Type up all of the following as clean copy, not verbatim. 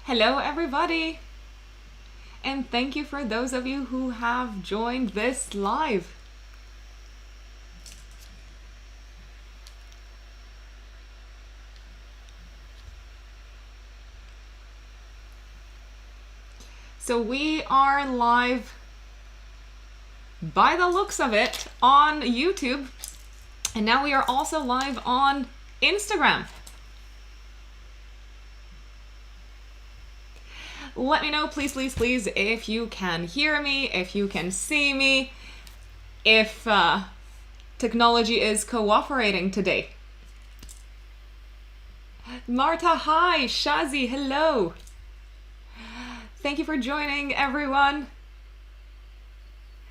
Hello everybody, and thank you for those of you who have joined this live. So we are live, by the looks of it, on YouTube, and now we are also live on Instagram. Let me know, please, if you can hear me, if you can see me, if technology is cooperating today. Marta, hi. Shazi, hello. Thank you for joining, everyone.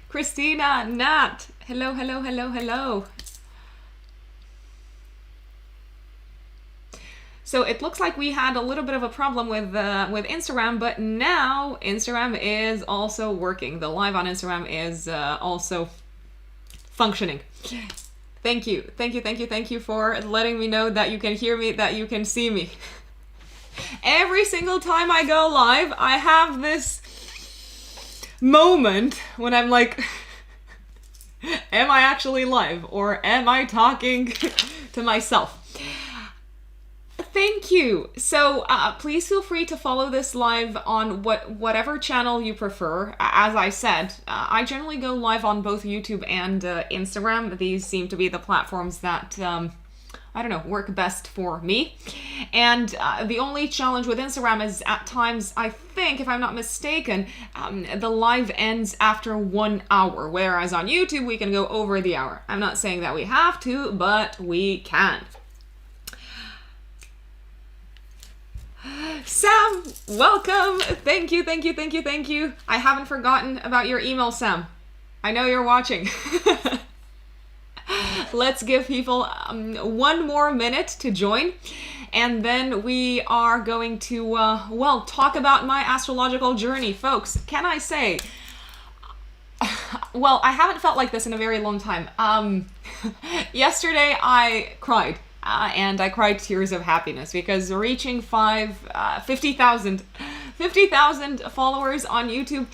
Christina, Nat, hello. So it looks like we had a little bit of a problem with Instagram, but now Instagram is also working. The live on Instagram is also functioning. Thank you for letting me know that you can hear me, that you can see me. Every single time I go live, I have this moment when I'm like, am I actually live or am I talking to myself? Thank you. So please feel free to follow this live on whatever channel you prefer. As I said, I generally go live on both YouTube and Instagram. These seem to be the platforms that work best for me. And the only challenge with Instagram is at times, I think, if I'm not mistaken, the live ends after 1 hour, whereas on YouTube we can go over the hour. I'm not saying that we have to, but we can. Sam, welcome. Thank you. I haven't forgotten about your email, Sam. I know you're watching. Let's give people 1 more minute to join, and then we are going to, talk about my astrological journey. Folks, can I say, well, I haven't felt like this in a very long time. Yesterday I cried. And I cried tears of happiness because reaching 50,000 followers on YouTube,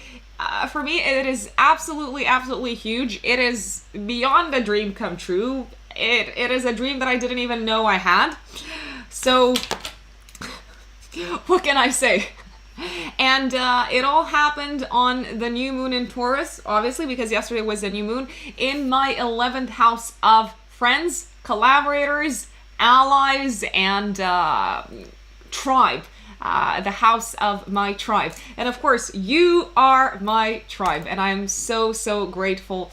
for me, it is absolutely huge. It is beyond a dream come true. It is a dream that I didn't even know I had. So, what can I say? And it all happened on the new moon in Taurus, obviously, because yesterday was a new moon, in my 11th house of friends, collaborators, allies, and tribe, the house of my tribe. And of course, you are my tribe, and I'm so grateful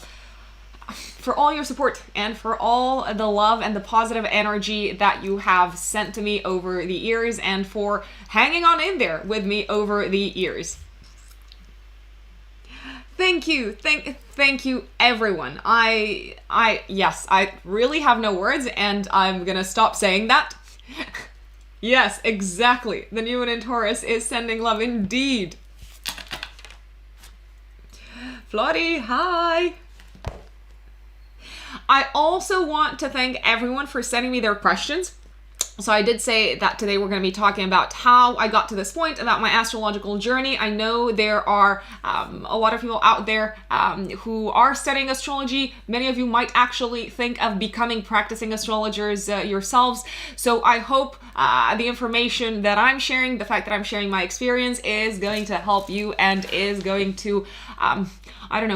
for all your support and for all the love and the positive energy that you have sent to me over the years, and for hanging on in there with me over the years. Thank you, everyone. Yes, I really have no words, and I'm gonna stop saying that. Yes, exactly. The new one in Taurus is sending love indeed. Flotty, hi. I also want to thank everyone for sending me their questions. So I did say that today we're going to be talking about how I got to this point, about my astrological journey. I know there are a lot of people out there who are studying astrology. Many of you might actually think of becoming practicing astrologers yourselves. So I hope the information that I'm sharing, the fact that I'm sharing my experience, is going to help you and is going to,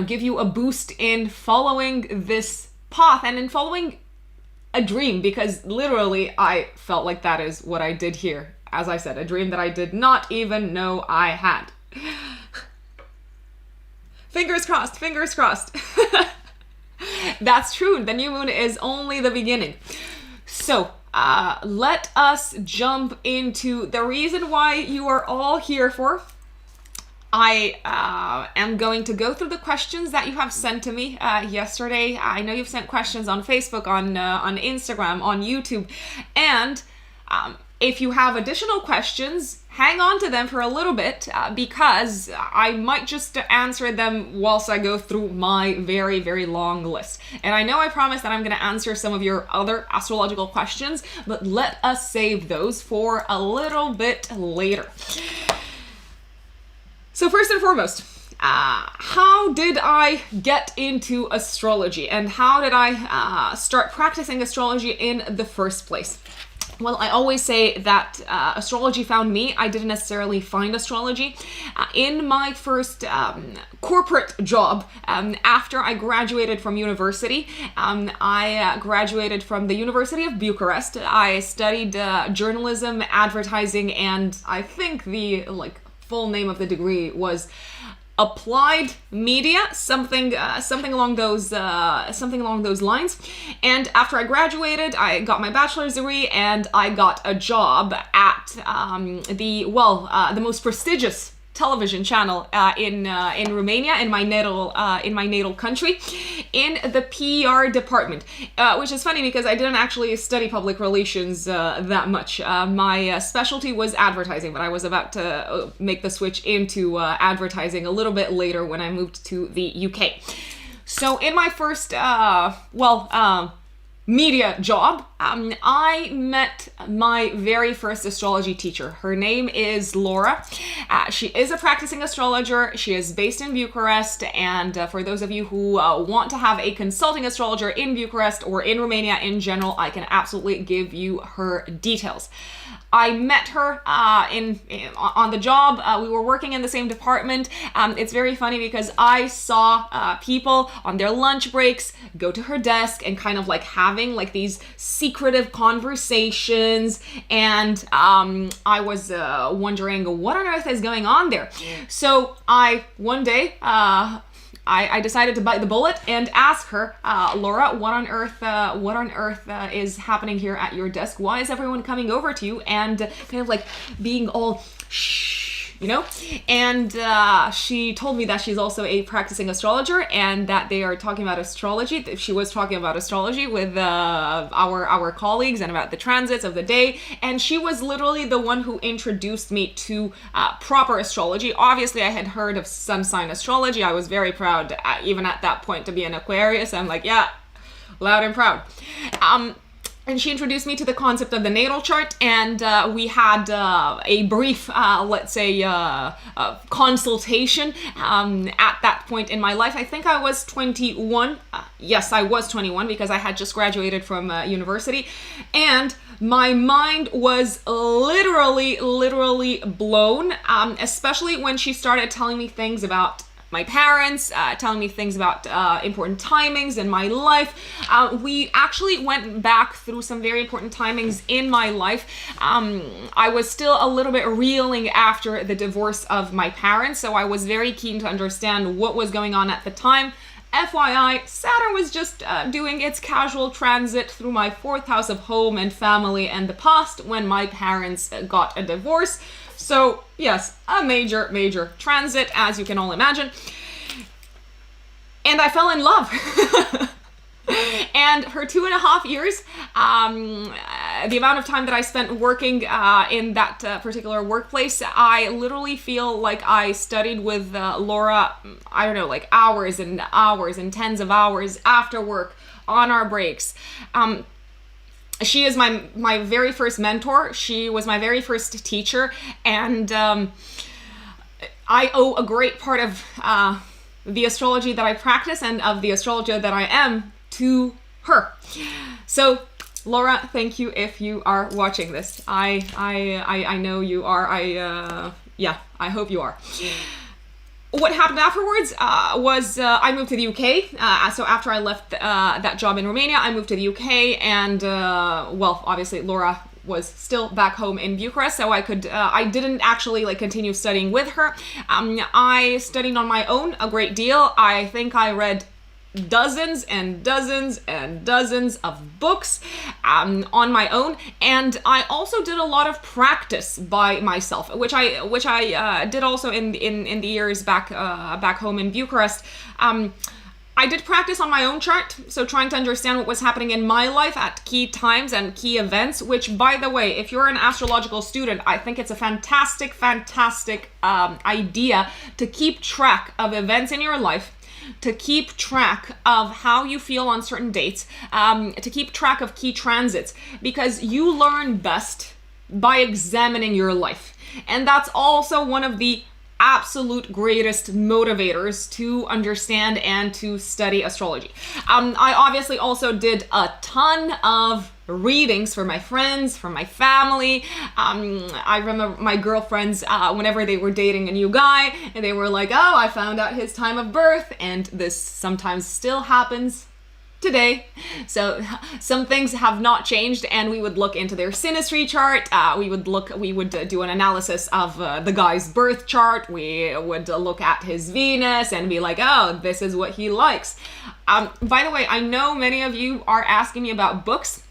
give you a boost in following this path and in following a dream, because literally I felt like that is what I did here. As I said, a dream that I did not even know I had. Fingers crossed. That's true. The new moon is only the beginning. So let us jump into the reason why you are all here for. I am going to go through the questions that you have sent to me yesterday. I know you've sent questions on Facebook, on Instagram, on YouTube, and if you have additional questions, hang on to them for a little bit because I might just answer them whilst I go through my very long list. And I know I promised that I'm going to answer some of your other astrological questions, but let us save those for a little bit later. So first and foremost, how did I get into astrology, and how did I start practicing astrology in the first place? Well, I always say that astrology found me. I didn't necessarily find astrology. In my first corporate job, after I graduated from university, I graduated from the University of Bucharest. I studied journalism, advertising, and I think the full name of the degree was applied media, something along those lines. And after I graduated, I got my bachelor's degree, and I got a job at the most prestigious television channel in Romania, in my natal country, in the PR department, which is funny because I didn't actually study public relations that much. My specialty was advertising, but I was about to make the switch into advertising a little bit later when I moved to the UK. So in my first media job, I met my very first astrology teacher. Her name is Laura. She is a practicing astrologer. She is based in Bucharest, and for those of you who want to have a consulting astrologer in Bucharest or in Romania in general, I can absolutely give you her details. I met her on the job. We were working in the same department. It's very funny because I saw people on their lunch breaks go to her desk and kind of having these secretive conversations, and I was wondering what on earth is going on there. So one day I decided to bite the bullet and ask her, Laura, what on earth is happening here at your desk? Why is everyone coming over to you and kind of being all shh, And she told me that she's also a practicing astrologer, and that they are talking about astrology. She was talking about astrology with our colleagues and about the transits of the day. And she was literally the one who introduced me to proper astrology. Obviously, I had heard of sun sign astrology. I was very proud, even at that point, to be an Aquarius. I'm yeah, loud and proud. And she introduced me to the concept of the natal chart, and we had a brief, consultation at that point in my life. I think I was 21. Yes, I was 21 because I had just graduated from university. And my mind was literally blown, especially when she started telling me things about my parents, telling me things about important timings in my life. We actually went back through some very important timings in my life. I was still a little bit reeling after the divorce of my parents, so I was very keen to understand what was going on at the time. FYI, Saturn was just doing its casual transit through my 4th house of home and family and the past when my parents got a divorce. So yes, a major transit, as you can all imagine. And I fell in love. And her 2.5 years, the amount of time that I spent working in that particular workplace, I literally feel like I studied with Laura, I don't know, hours and hours and tens of hours after work on our breaks. She is my very first mentor. She was my very first teacher, and I owe a great part of the astrology that I practice and of the astrologer that I am to her. So, Laura, thank you if you are watching this. I know you are. I hope you are. What happened afterwards was I moved to the UK. So after I left that job in Romania, I moved to the UK, and obviously Laura was still back home in Bucharest, so I didn't actually continue studying with her. I studied on my own a great deal. I think I read dozens and dozens and dozens of books on my own, and I also did a lot of practice by myself, which I did also in the years back home in Bucharest. I did practice on my own chart, so trying to understand what was happening in my life at key times and key events, which, by the way, if you're an astrological student, I think it's a fantastic idea to keep track of events in your life, to keep track of how you feel on certain dates, to keep track of key transits, because you learn best by examining your life. And that's also one of the absolute greatest motivators to understand and to study astrology. I obviously also did a ton of readings for my friends, for my family. I remember my girlfriends, whenever they were dating a new guy, and they were like, oh, I found out his time of birth, and this sometimes still happens today. So some things have not changed, and we would look into their synastry chart. We would do an analysis of the guy's birth chart. We would look at his Venus and be like, oh, this is what he likes. By the way, I know many of you are asking me about books,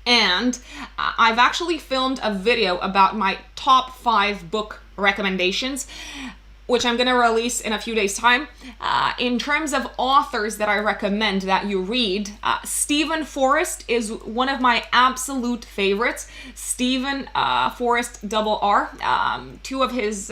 and I've actually filmed a video about my top 5 book recommendations, which I'm going to release in a few days' time. In terms of authors that I recommend that you read, Stephen Forrest is one of my absolute favorites. Stephen Forrest R. 2 of his,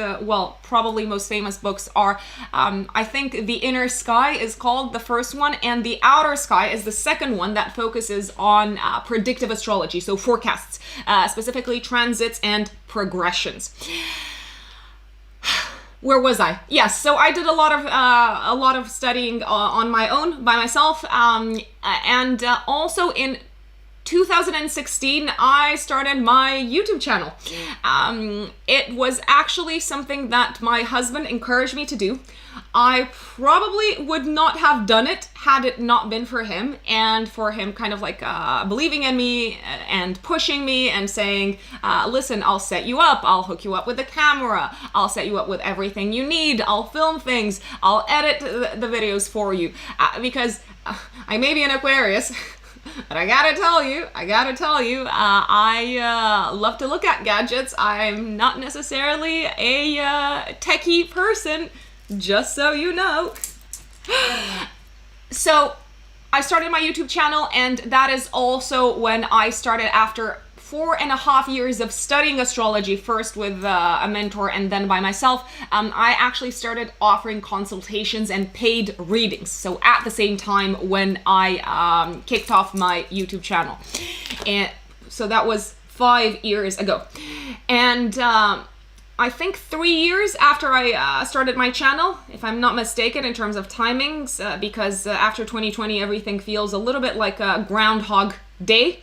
probably most famous books are, I think The Inner Sky is called the first one, and The Outer Sky is the second one that focuses on predictive astrology, so forecasts, specifically transits and progressions. Where was I? Yes, so I did a lot of studying on my own, by myself, and also in 2016, I started my YouTube channel. It was actually something that my husband encouraged me to do. I probably would not have done it had it not been for him, and for him kind of like believing in me and pushing me and saying, listen, I'll set you up, I'll hook you up with the camera, I'll set you up with everything you need, I'll film things, I'll edit the videos for you, because I may be an Aquarius, but I gotta tell you, I love to look at gadgets. I'm not necessarily a techie person, just so you know. So I started my YouTube channel, and that is also when I started, after 4.5 years of studying astrology, first with a mentor and then by myself, I actually started offering consultations and paid readings. So at the same time when I kicked off my YouTube channel. And so that was 5 years ago. And I think 3 years after I started my channel, if I'm not mistaken in terms of timings, because after 2020 everything feels a little bit like a Groundhog Day.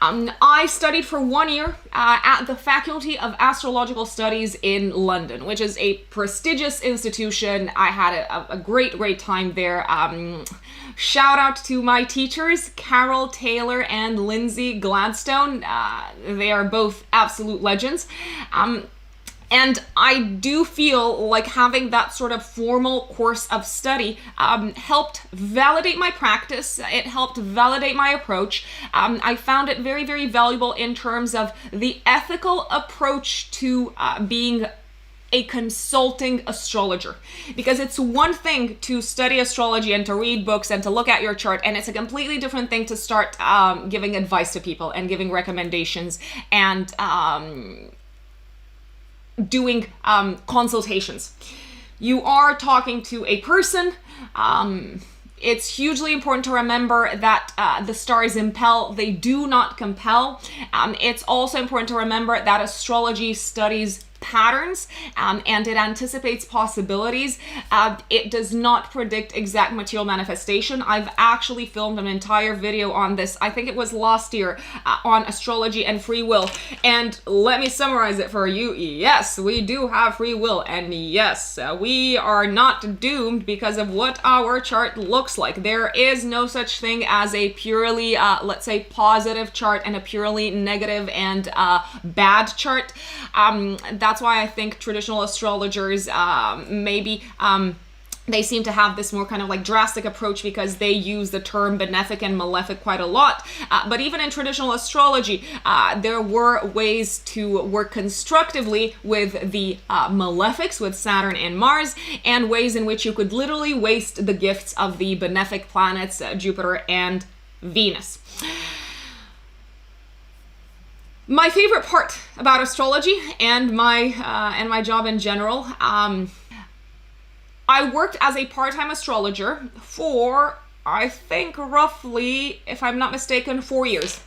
I studied for 1 year at the Faculty of Astrological Studies in London, which is a prestigious institution. I had a great time there. Shout out to my teachers, Carol Taylor and Lindsay Gladstone. They are both absolute legends. And I do feel like having that sort of formal course of study helped validate my practice. It helped validate my approach. I found it very, very valuable in terms of the ethical approach to being a consulting astrologer, because it's one thing to study astrology and to read books and to look at your chart, and it's a completely different thing to start giving advice to people and giving recommendations and doing consultations. You are talking to a person. It's hugely important to remember that the stars impel, they do not compel. It's also important to remember that astrology studies patterns and it anticipates possibilities. It does not predict exact material manifestation. I've actually filmed an entire video on this, I think it was last year, on astrology and free will. And let me summarize it for you. Yes, we do have free will, and yes, we are not doomed because of what our chart looks like. There is no such thing as a purely, let's say, positive chart and a purely negative and bad chart. That's why I think traditional astrologers maybe they seem to have this more kind of like drastic approach because they use the term benefic and malefic quite a lot. But even in traditional astrology, there were ways to work constructively with the malefics, with Saturn and Mars, and ways in which you could literally waste the gifts of the benefic planets, Jupiter and Venus. My favorite part about astrology and my job in general, I worked as a part-time astrologer for, I think, roughly, if I'm not mistaken, 4 years.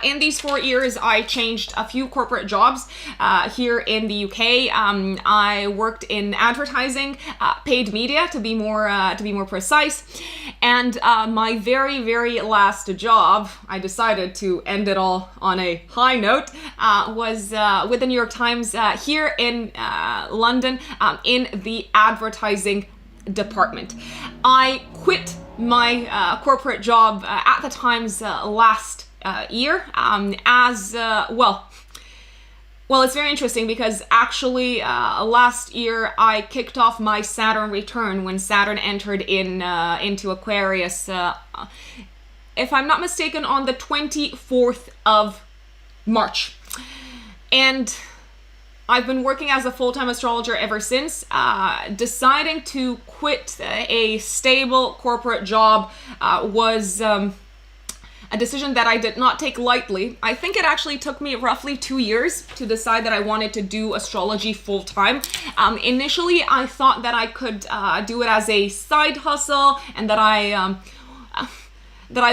In these 4 years, I changed a few corporate jobs here in the UK. I worked in advertising, paid media to be more precise, and my very, very last job, I decided to end it all on a high note, was with the New York Times here in London in the advertising department. I quit my corporate job at the Times last year as well, it's very interesting because actually last year I kicked off my Saturn return when Saturn entered into Aquarius, if I'm not mistaken, on the 24th of March. And I've been working as a full-time astrologer ever since. Deciding to quit a stable corporate job was a decision that I did not take lightly. I think it actually took me roughly 2 years to decide that I wanted to do astrology full-time. Initially, I thought that I could do it as a side hustle, and that I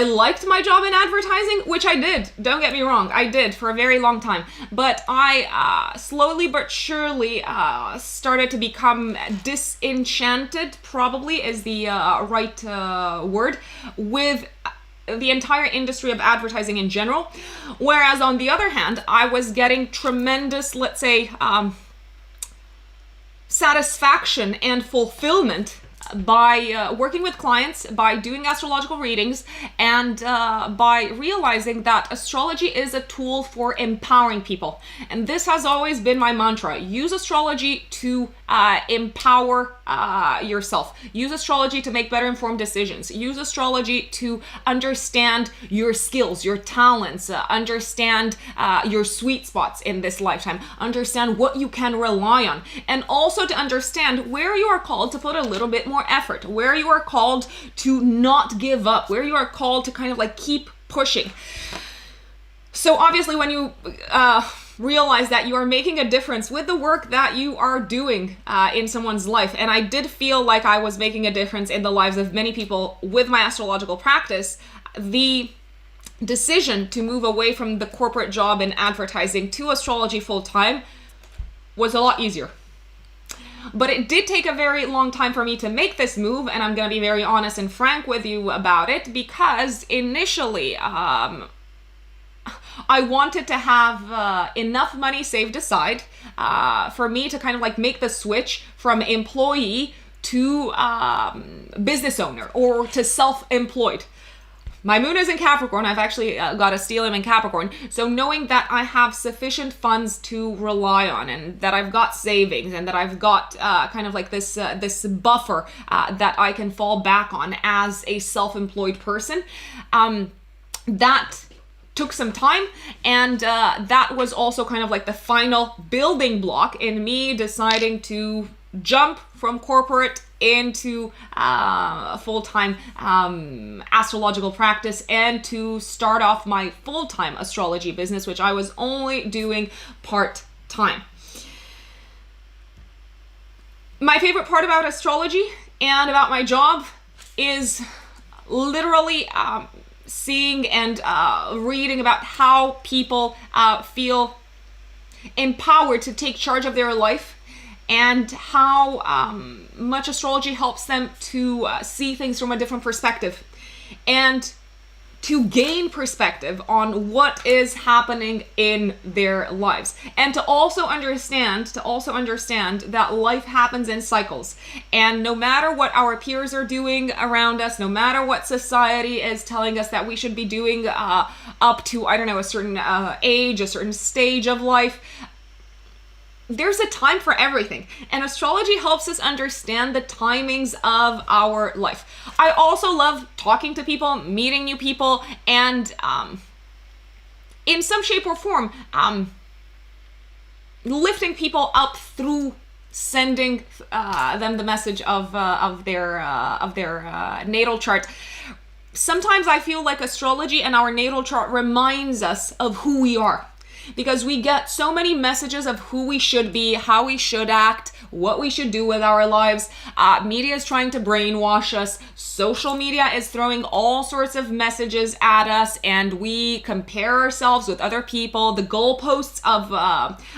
liked my job in advertising, which I did. Don't get me wrong, I did for a very long time. But I slowly but surely started to become disenchanted, probably is the right word, with the entire industry of advertising in general. Whereas on the other hand, I was getting tremendous, let's say, satisfaction and fulfillment by working with clients, by doing astrological readings, and by realizing that astrology is a tool for empowering people. And this has always been my mantra. Use astrology to empower yourself. Use astrology to make better informed decisions. Use astrology to understand your skills, your talents, understand your sweet spots in this lifetime, understand what you can rely on, and also to understand where you are called to put a little bit more effort, where you are called to not give up, where you are called to kind of like keep pushing. So obviously when you realize that you are making a difference with the work that you are doing in someone's life, and I did feel like I was making a difference in the lives of many people with my astrological practice, the decision to move away from the corporate job in advertising to astrology full-time was a lot easier. But it did take a very long time for me to make this move, and I'm going to be very honest and frank with you about it, because initially I wanted to have enough money saved aside for me to kind of like make the switch from employee to business owner or to self-employed. My moon is in Capricorn. I've actually got a stellium in Capricorn. So knowing that I have sufficient funds to rely on, and that I've got savings, and that I've got kind of like this buffer that I can fall back on as a self-employed person, that took some time, and that was also kind of like the final building block in me deciding to jump from corporate into full-time astrological practice, and to start off my full-time astrology business, which I was only doing part-time. My favorite part about astrology and about my job is literally seeing and reading about how people feel empowered to take charge of their life, and how much astrology helps them to see things from a different perspective, and to gain perspective on what is happening in their lives, and to also understand that life happens in cycles, and no matter what our peers are doing around us, no matter what society is telling us that we should be doing up to, I don't know, a certain age, a certain stage of life, there's a time for everything, and astrology helps us understand the timings of our life. I also love talking to people, meeting new people, and in some shape or form, lifting people up through sending them the message of their natal chart. Sometimes I feel like astrology and our natal chart reminds us of who we are. because we get so many messages of who we should be, how we should act, what we should do with our lives. Media is trying to brainwash us. Social media is throwing all sorts of messages at us, and we compare ourselves with other people. The goalposts of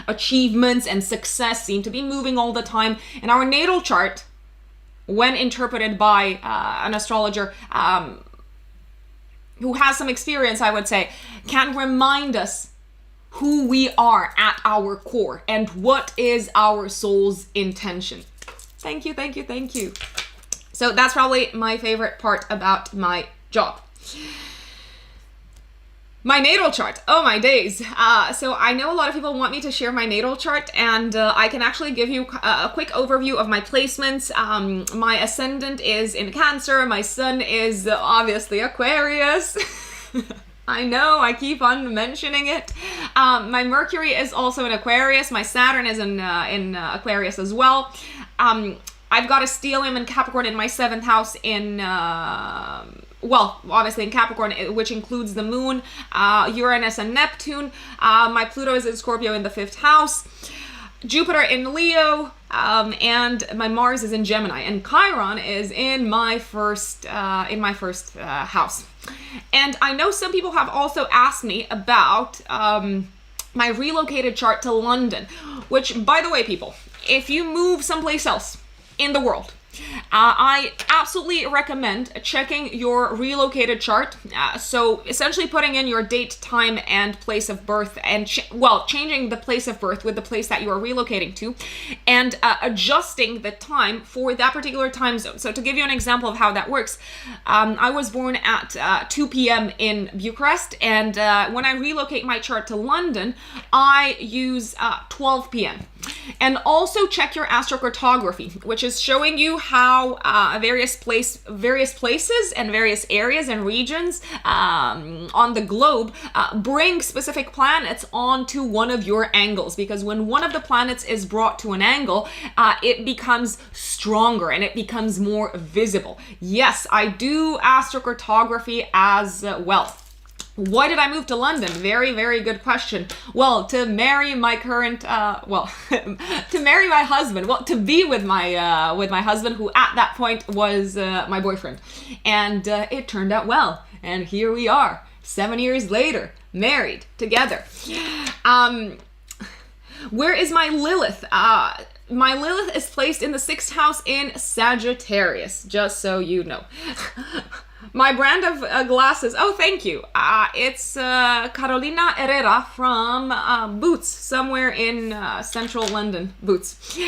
achievements and success seem to be moving all the time. And our natal chart, when interpreted by an astrologer who has some experience, I would say, can remind us who we are at our core and what is our soul's intention. Thank you, thank you, thank you. So that's probably my favorite part about my job. My natal chart. Oh my days. So I know a lot of people want me to share my natal chart, and I can actually give you a quick overview of my placements. My ascendant is in Cancer. My sun is obviously Aquarius. I know, I keep on mentioning it. My Mercury is also in Aquarius. My Saturn is in Aquarius as well. I've got a stellium in Capricorn in my 7th house in, obviously in Capricorn, which includes the moon, Uranus and Neptune. My Pluto is in Scorpio in the 5th house. Jupiter in Leo, and my Mars is in Gemini, and Chiron is in my first house. And I know some people have also asked me about my relocated chart to London, which, by the way, people, if you move someplace else in the world, I absolutely recommend checking your relocated chart. So essentially putting in your date, time, and place of birth, and changing the place of birth with the place that you are relocating to, and adjusting the time for that particular time zone. So to give you an example of how that works, I was born at 2 p.m. in Bucharest, and when I relocate my chart to London, I use 12 p.m. And also check your astrocartography, which is showing you how various places and various areas and regions on the globe bring specific planets onto one of your angles. Because when one of the planets is brought to an angle, it becomes stronger and it becomes more visible. Yes, I do astrocartography as well. Why did I move to London? Very, very good question. Well, to marry my current, to marry my husband. Well, to be with my husband, who at that point was my boyfriend. And it turned out well. And here we are, 7 years later, married together. Where is my Lilith? My Lilith is placed in the 6th house in Sagittarius, just so you know. My brand of glasses, oh, thank you. It's Carolina Herrera from Boots, somewhere in central London. Boots.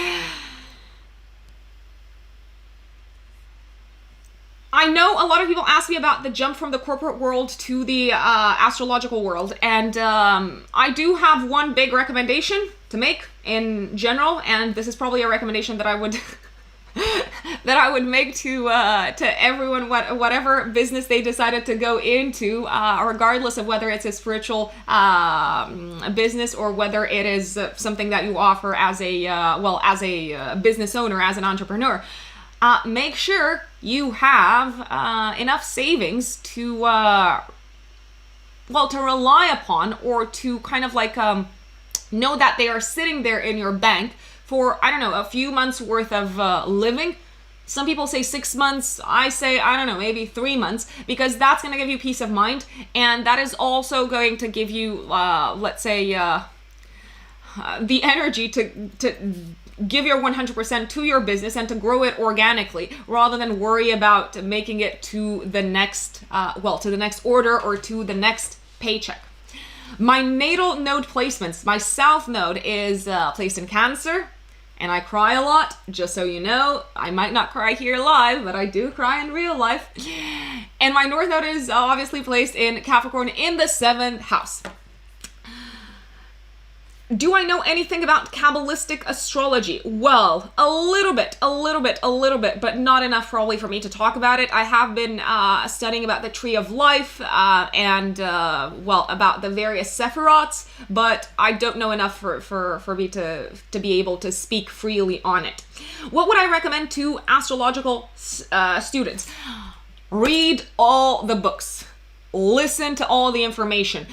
I know a lot of people ask me about the jump from the corporate world to the astrological world, and I do have one big recommendation to make in general, and this is probably a recommendation that I would make to everyone, whatever business they decided to go into, regardless of whether it's a spiritual business or whether it is something that you offer as a business owner, as an entrepreneur. Make sure you have enough savings to rely upon, or to kind of like know that they are sitting there in your bank for, I don't know, a few months worth of living. Some people say 6 months. I say, I don't know, maybe 3 months, because that's going to give you peace of mind. And that is also going to give you, let's say, the energy to give your 100% to your business and to grow it organically, rather than worry about making it to the next, to the next order or to the next paycheck. My natal node placements. My south node is placed in Cancer, and I cry a lot, just so you know. I might not cry here live, but I do cry in real life. And my north node is obviously placed in Capricorn in the 7th house. Do I know anything about Kabbalistic astrology? Well, a little bit, but not enough probably for me to talk about it. I have been studying about the Tree of Life and about the various Sephiroths, but I don't know enough for me to be able to speak freely on it. What would I recommend to astrological students? Read all the books. listen to all the information.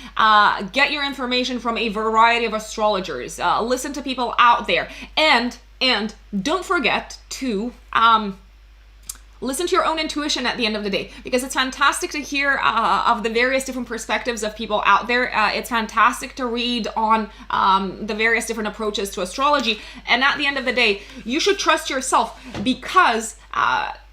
Get your information from a variety of astrologers. Listen to people out there. And don't forget to listen to your own intuition at the end of the day, because it's fantastic to hear of the various different perspectives of people out there. It's fantastic to read on the various different approaches to astrology. And at the end of the day, you should trust yourself, because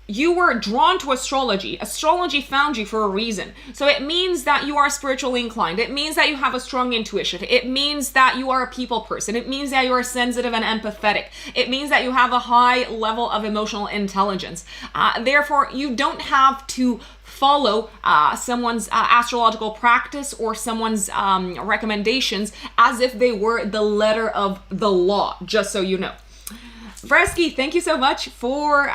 you were drawn to astrology. Astrology found you for a reason. So it means that you are spiritually inclined. It means that you have a strong intuition. It means that you are a people person. It means that you are sensitive and empathetic. It means that you have a high level of emotional intelligence. Therefore, you don't have to follow someone's astrological practice or someone's recommendations as if they were the letter of the law, just so you know. Fresky, thank you so much for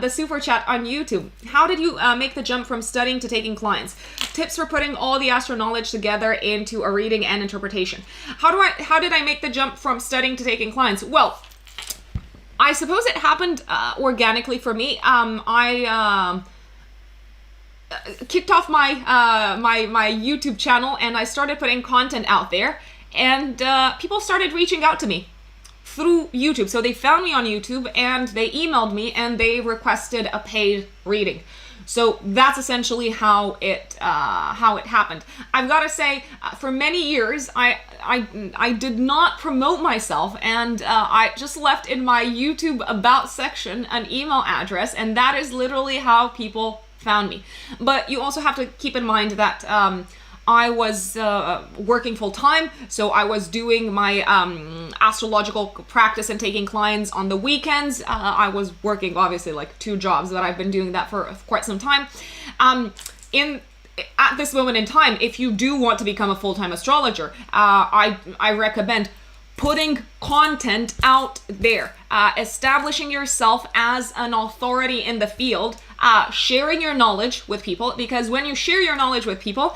the super chat on YouTube. How did you make the jump from studying to taking clients? Tips for putting all the astro knowledge together into a reading and interpretation. How did I make the jump from studying to taking clients? Well, I suppose it happened organically for me. I kicked off my my YouTube channel, and I started putting content out there, and people started reaching out to me through YouTube. So they found me on YouTube and they emailed me and they requested a paid reading. So that's essentially how it happened. I've got to say, for many years, I did not promote myself, and I just left in my YouTube about section an email address, and that is literally how people found me. But you also have to keep in mind that I was working full time, so I was doing my astrological practice and taking clients on the weekends. I was working obviously like 2 jobs, but I've been doing that for quite some time. At this moment in time, if you do want to become a full-time astrologer, I recommend putting content out there, establishing yourself as an authority in the field, sharing your knowledge with people, because when you share your knowledge with people,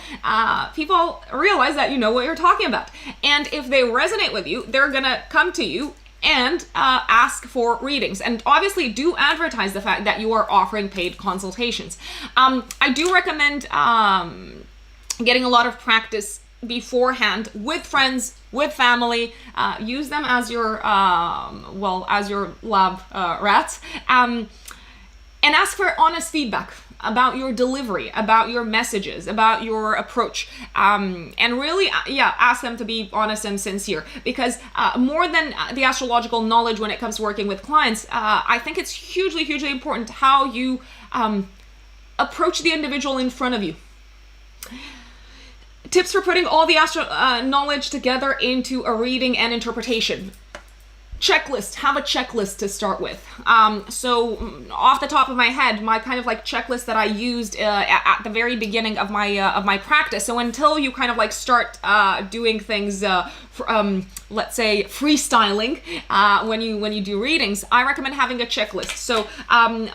people realize that you know what you're talking about. And if they resonate with you, they're gonna come to you and ask for readings. And obviously do advertise the fact that you are offering paid consultations. I do recommend getting a lot of practice beforehand with friends, with family. Use them as your as your lab rats, and ask for honest feedback about your delivery, about your messages, about your approach, and really ask them to be honest and sincere, because more than the astrological knowledge when it comes to working with clients, I think it's hugely important how you approach the individual in front of you. Tips for putting all the astro knowledge together into a reading and interpretation. Checklist. Have a checklist to start with. So off the top of my head, my kind of like checklist that I used at the very beginning of my practice. So until you kind of like start doing things, let's say freestyling, when you do readings, I recommend having a checklist. So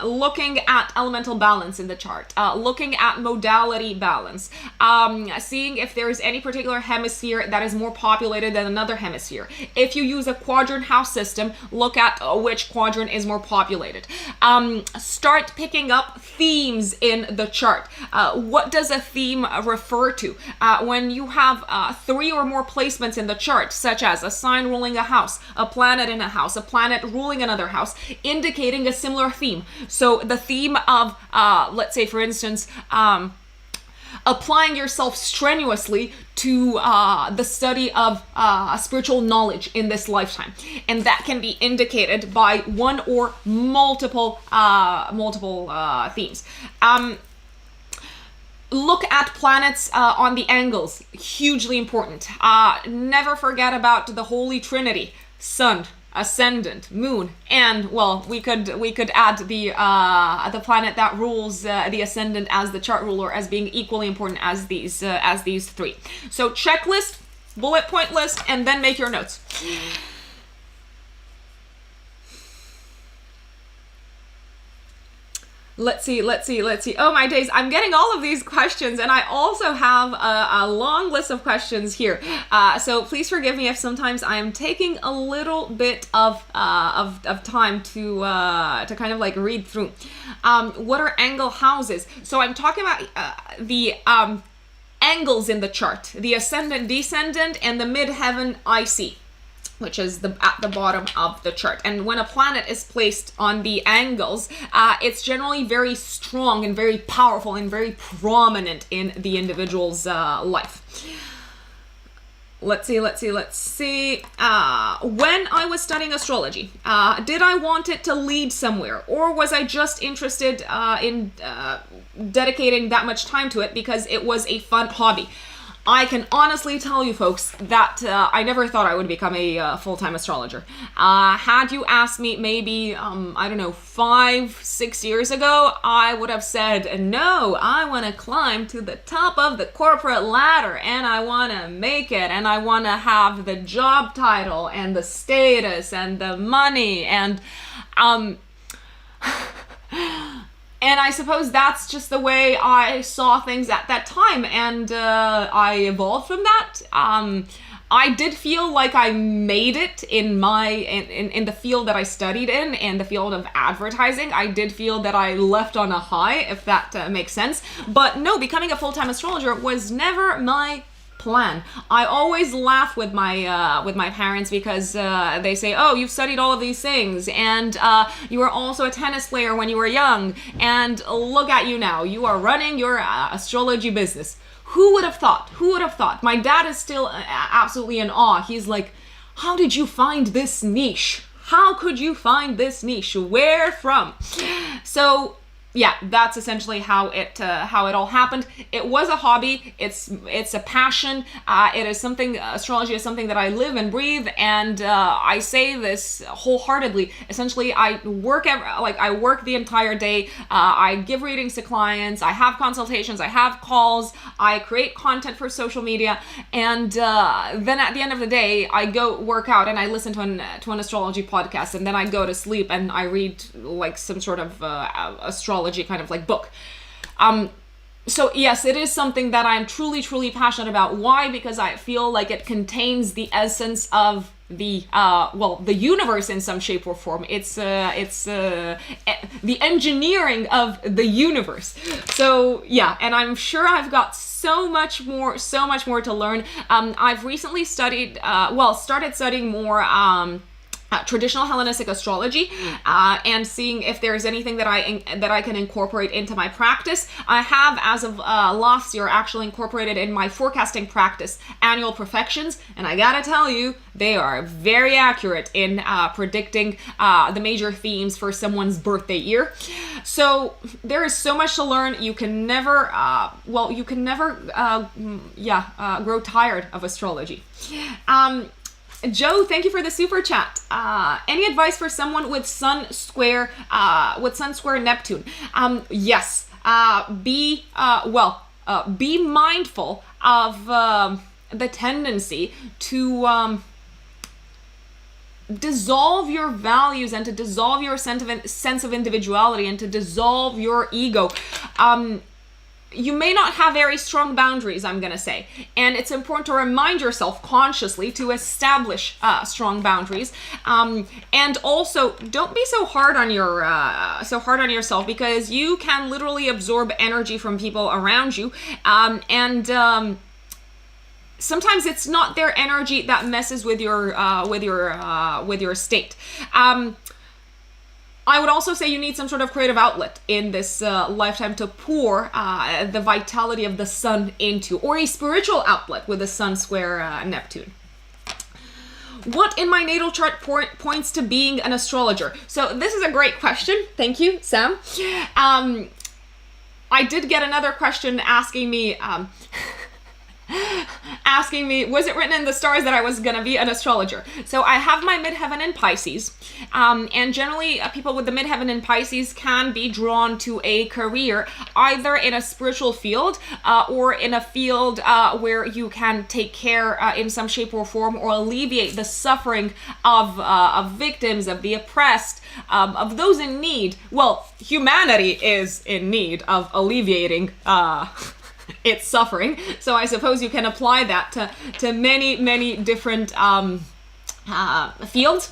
looking at elemental balance in the chart, looking at modality balance, seeing if there is any particular hemisphere that is more populated than another hemisphere. If you use a quadrant house system, look at which quadrant is more populated. Start picking up themes in the chart. What does a theme refer to? When you have 3 or more placements in the chart, such as a sign ruling a house, a planet in a house, a planet ruling another house, indicating a similar theme. So the theme of, let's say for instance, applying yourself strenuously to the study of spiritual knowledge in this lifetime, and that can be indicated by one or multiple themes. Look at planets on the angles, hugely important. Never forget about the Holy Trinity: Sun, Ascendant, Moon, and well, we could add the planet that rules the Ascendant as the chart ruler as being equally important as these 3. So checklist, bullet point list, and then make your notes. Let's see. Oh my days, I'm getting all of these questions, and I also have a long list of questions here. So please forgive me if sometimes I am taking a little bit of time to kind of like read through. What are angle houses? So I'm talking about the angles in the chart, the ascendant, descendant, and the midheaven IC, which is at the bottom of the chart. And when a planet is placed on the angles, it's generally very strong and very powerful and very prominent in the individual's life. Let's see. When I was studying astrology, did I want it to lead somewhere? Or was I just interested in dedicating that much time to it because it was a fun hobby? I can honestly tell you folks that I never thought I would become a full-time astrologer. Had you asked me maybe, 5-6 years ago, I would have said, no, I want to climb to the top of the corporate ladder and I want to make it and I want to have the job title and the status and the money and and I suppose that's just the way I saw things at that time, and I evolved from that. I did feel like I made it in the field that I studied in the field of advertising. I did feel that I left on a high, if that makes sense. But no, becoming a full-time astrologer was never my plan. I always laugh with my parents because they say, oh, you've studied all of these things and you were also a tennis player when you were young and look at you now, you are running your astrology business. Who would have thought? My dad is still absolutely in awe. He's like, how did you find this niche? How could you find this niche? Where from? So yeah, that's essentially how it all happened. It was a hobby. It's a passion. It is something. Astrology is something that I live and breathe, and I say this wholeheartedly. Essentially, I work the entire day. I give readings to clients. I have consultations. I have calls. I create content for social media, and then at the end of the day, I go work out and I listen to an astrology podcast, and then I go to sleep and I read like some sort of astrology kind of like book. So yes, it is something that I'm truly, truly passionate about. Why? Because I feel like it contains the essence of the universe in some shape or form. It's the engineering of the universe. So yeah, and I'm sure I've got so much more to learn. I've recently started studying more traditional Hellenistic astrology, and seeing if there's anything that I can incorporate into my practice. I have, as of last year, actually incorporated in my forecasting practice annual perfections, and I gotta tell you, they are very accurate in predicting the major themes for someone's birthday year. So there is so much to learn. You can never grow tired of astrology. Joe, thank you for the super chat. Any advice for someone with Sun square Neptune? Yes. Be mindful of the tendency to dissolve your values and to dissolve your sense of individuality and to dissolve your ego. You may not have very strong boundaries, I'm going to say. And it's important to remind yourself consciously to establish strong boundaries. And also, don't be so hard on yourself, because you can literally absorb energy from people around you. Sometimes it's not their energy that messes with your state. I would also say you need some sort of creative outlet in this lifetime to pour the vitality of the sun into, or a spiritual outlet with the Sun square Neptune. What in my natal chart points to being an astrologer? So this is a great question. Thank you, Sam. I did get another question asking me, was it written in the stars that I was going to be an astrologer? So I have my midheaven in Pisces, and generally people with the midheaven in Pisces can be drawn to a career either in a spiritual field or in a field where you can take care in some shape or form or alleviate the suffering of victims, of the oppressed, of those in need. Well, humanity is in need of alleviating its suffering. So I suppose you can apply that to many, many different fields.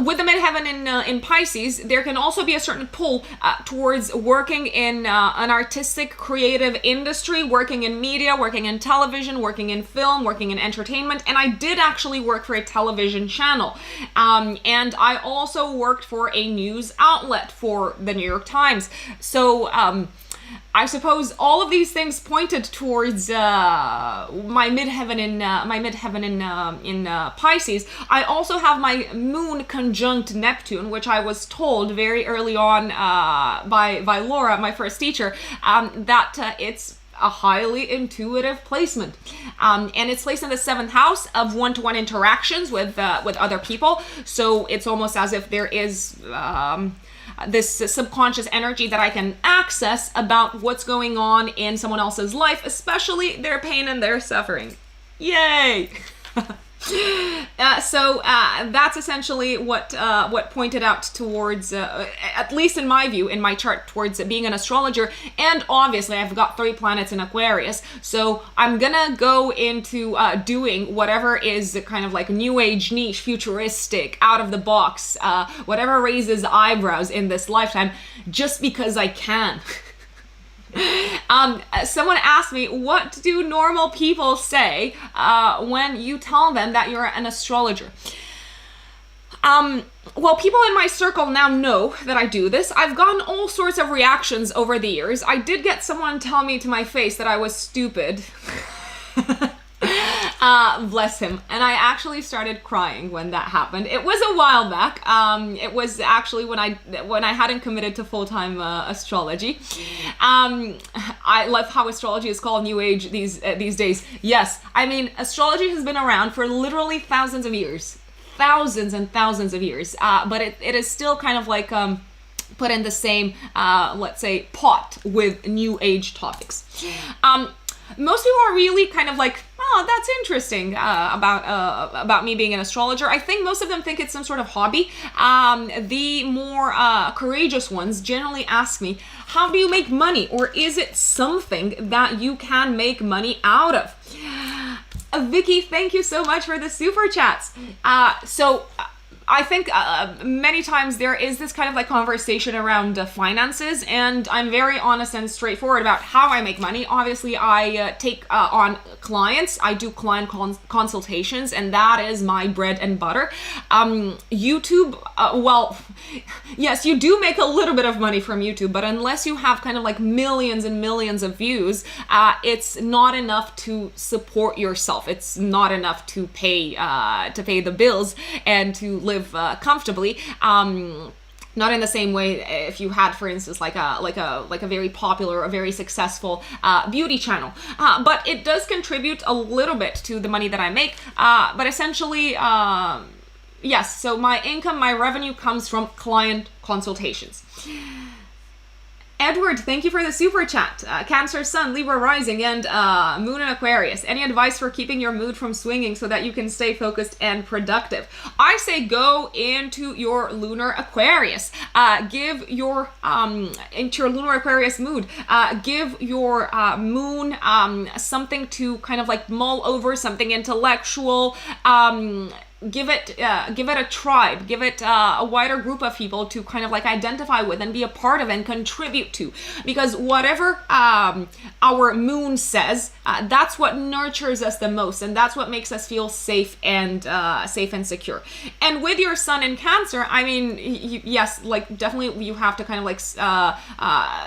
with the midheaven in Pisces, there can also be a certain pull towards working in an artistic, creative industry, working in media, working in television, working in film, working in entertainment. And I did actually work for a television channel. And I also worked for a news outlet for the New York Times. So I suppose all of these things pointed towards my midheaven in Pisces. I also have my moon conjunct Neptune, which I was told very early on by Laura, my first teacher, that it's a highly intuitive placement, and it's placed in the 7th house of one-to-one interactions with other people. So it's almost as if there is this subconscious energy that I can access about what's going on in someone else's life, especially their pain and their suffering. Yay! So that's essentially what pointed out towards, at least in my view, in my chart, towards being an astrologer. And obviously I've got 3 planets in Aquarius, so I'm gonna go into doing whatever is kind of like new age, niche, futuristic, out of the box, whatever raises eyebrows in this lifetime, just because I can. Someone asked me, what do normal people say when you tell them that you're an astrologer? Well, people in my circle now know that I do this. I've gotten all sorts of reactions over the years. I did get someone tell me to my face that I was stupid. Bless him. And I actually started crying when that happened. It was a while back. It was actually when I hadn't committed to full-time astrology. I love how astrology is called New Age these days. Yes, I mean, astrology has been around for literally thousands of years. Thousands and thousands of years. But it is still kind of like put in the same, let's say, pot with New Age topics. Most people are really kind of like, oh, that's interesting about me being an astrologer. I think most of them think it's some sort of hobby. The more courageous ones generally ask me, how do you make money? Or is it something that you can make money out of? Vicky, thank you so much for the super chats. So I think many times there is this kind of like conversation around finances, and I'm very honest and straightforward about how I make money. Obviously, I take on clients. I do client consultations, and that is my bread and butter. YouTube, well, yes, you do make a little bit of money from YouTube, but unless you have kind of like millions and millions of views, it's not enough to support yourself. It's not enough to pay the bills and to live comfortably. Not in the same way if you had, for instance, like a very popular, a very successful beauty channel. But it does contribute a little bit to the money that I make. But essentially, yes, so my income, my revenue comes from client consultations. Edward, thank you for the super chat. Cancer Sun, Libra Rising, and Moon in Aquarius. Any advice for keeping your mood from swinging so that you can stay focused and productive? I say go into your lunar Aquarius. Give your into your lunar Aquarius mood. Give your moon something to kind of like mull over, something intellectual. Give it a tribe, give it a wider group of people to kind of like identify with and be a part of and contribute to, because whatever our moon says, that's what nurtures us the most, and that's what makes us feel safe and secure. And with your sun in Cancer, I mean, yes, like definitely you have to kind of like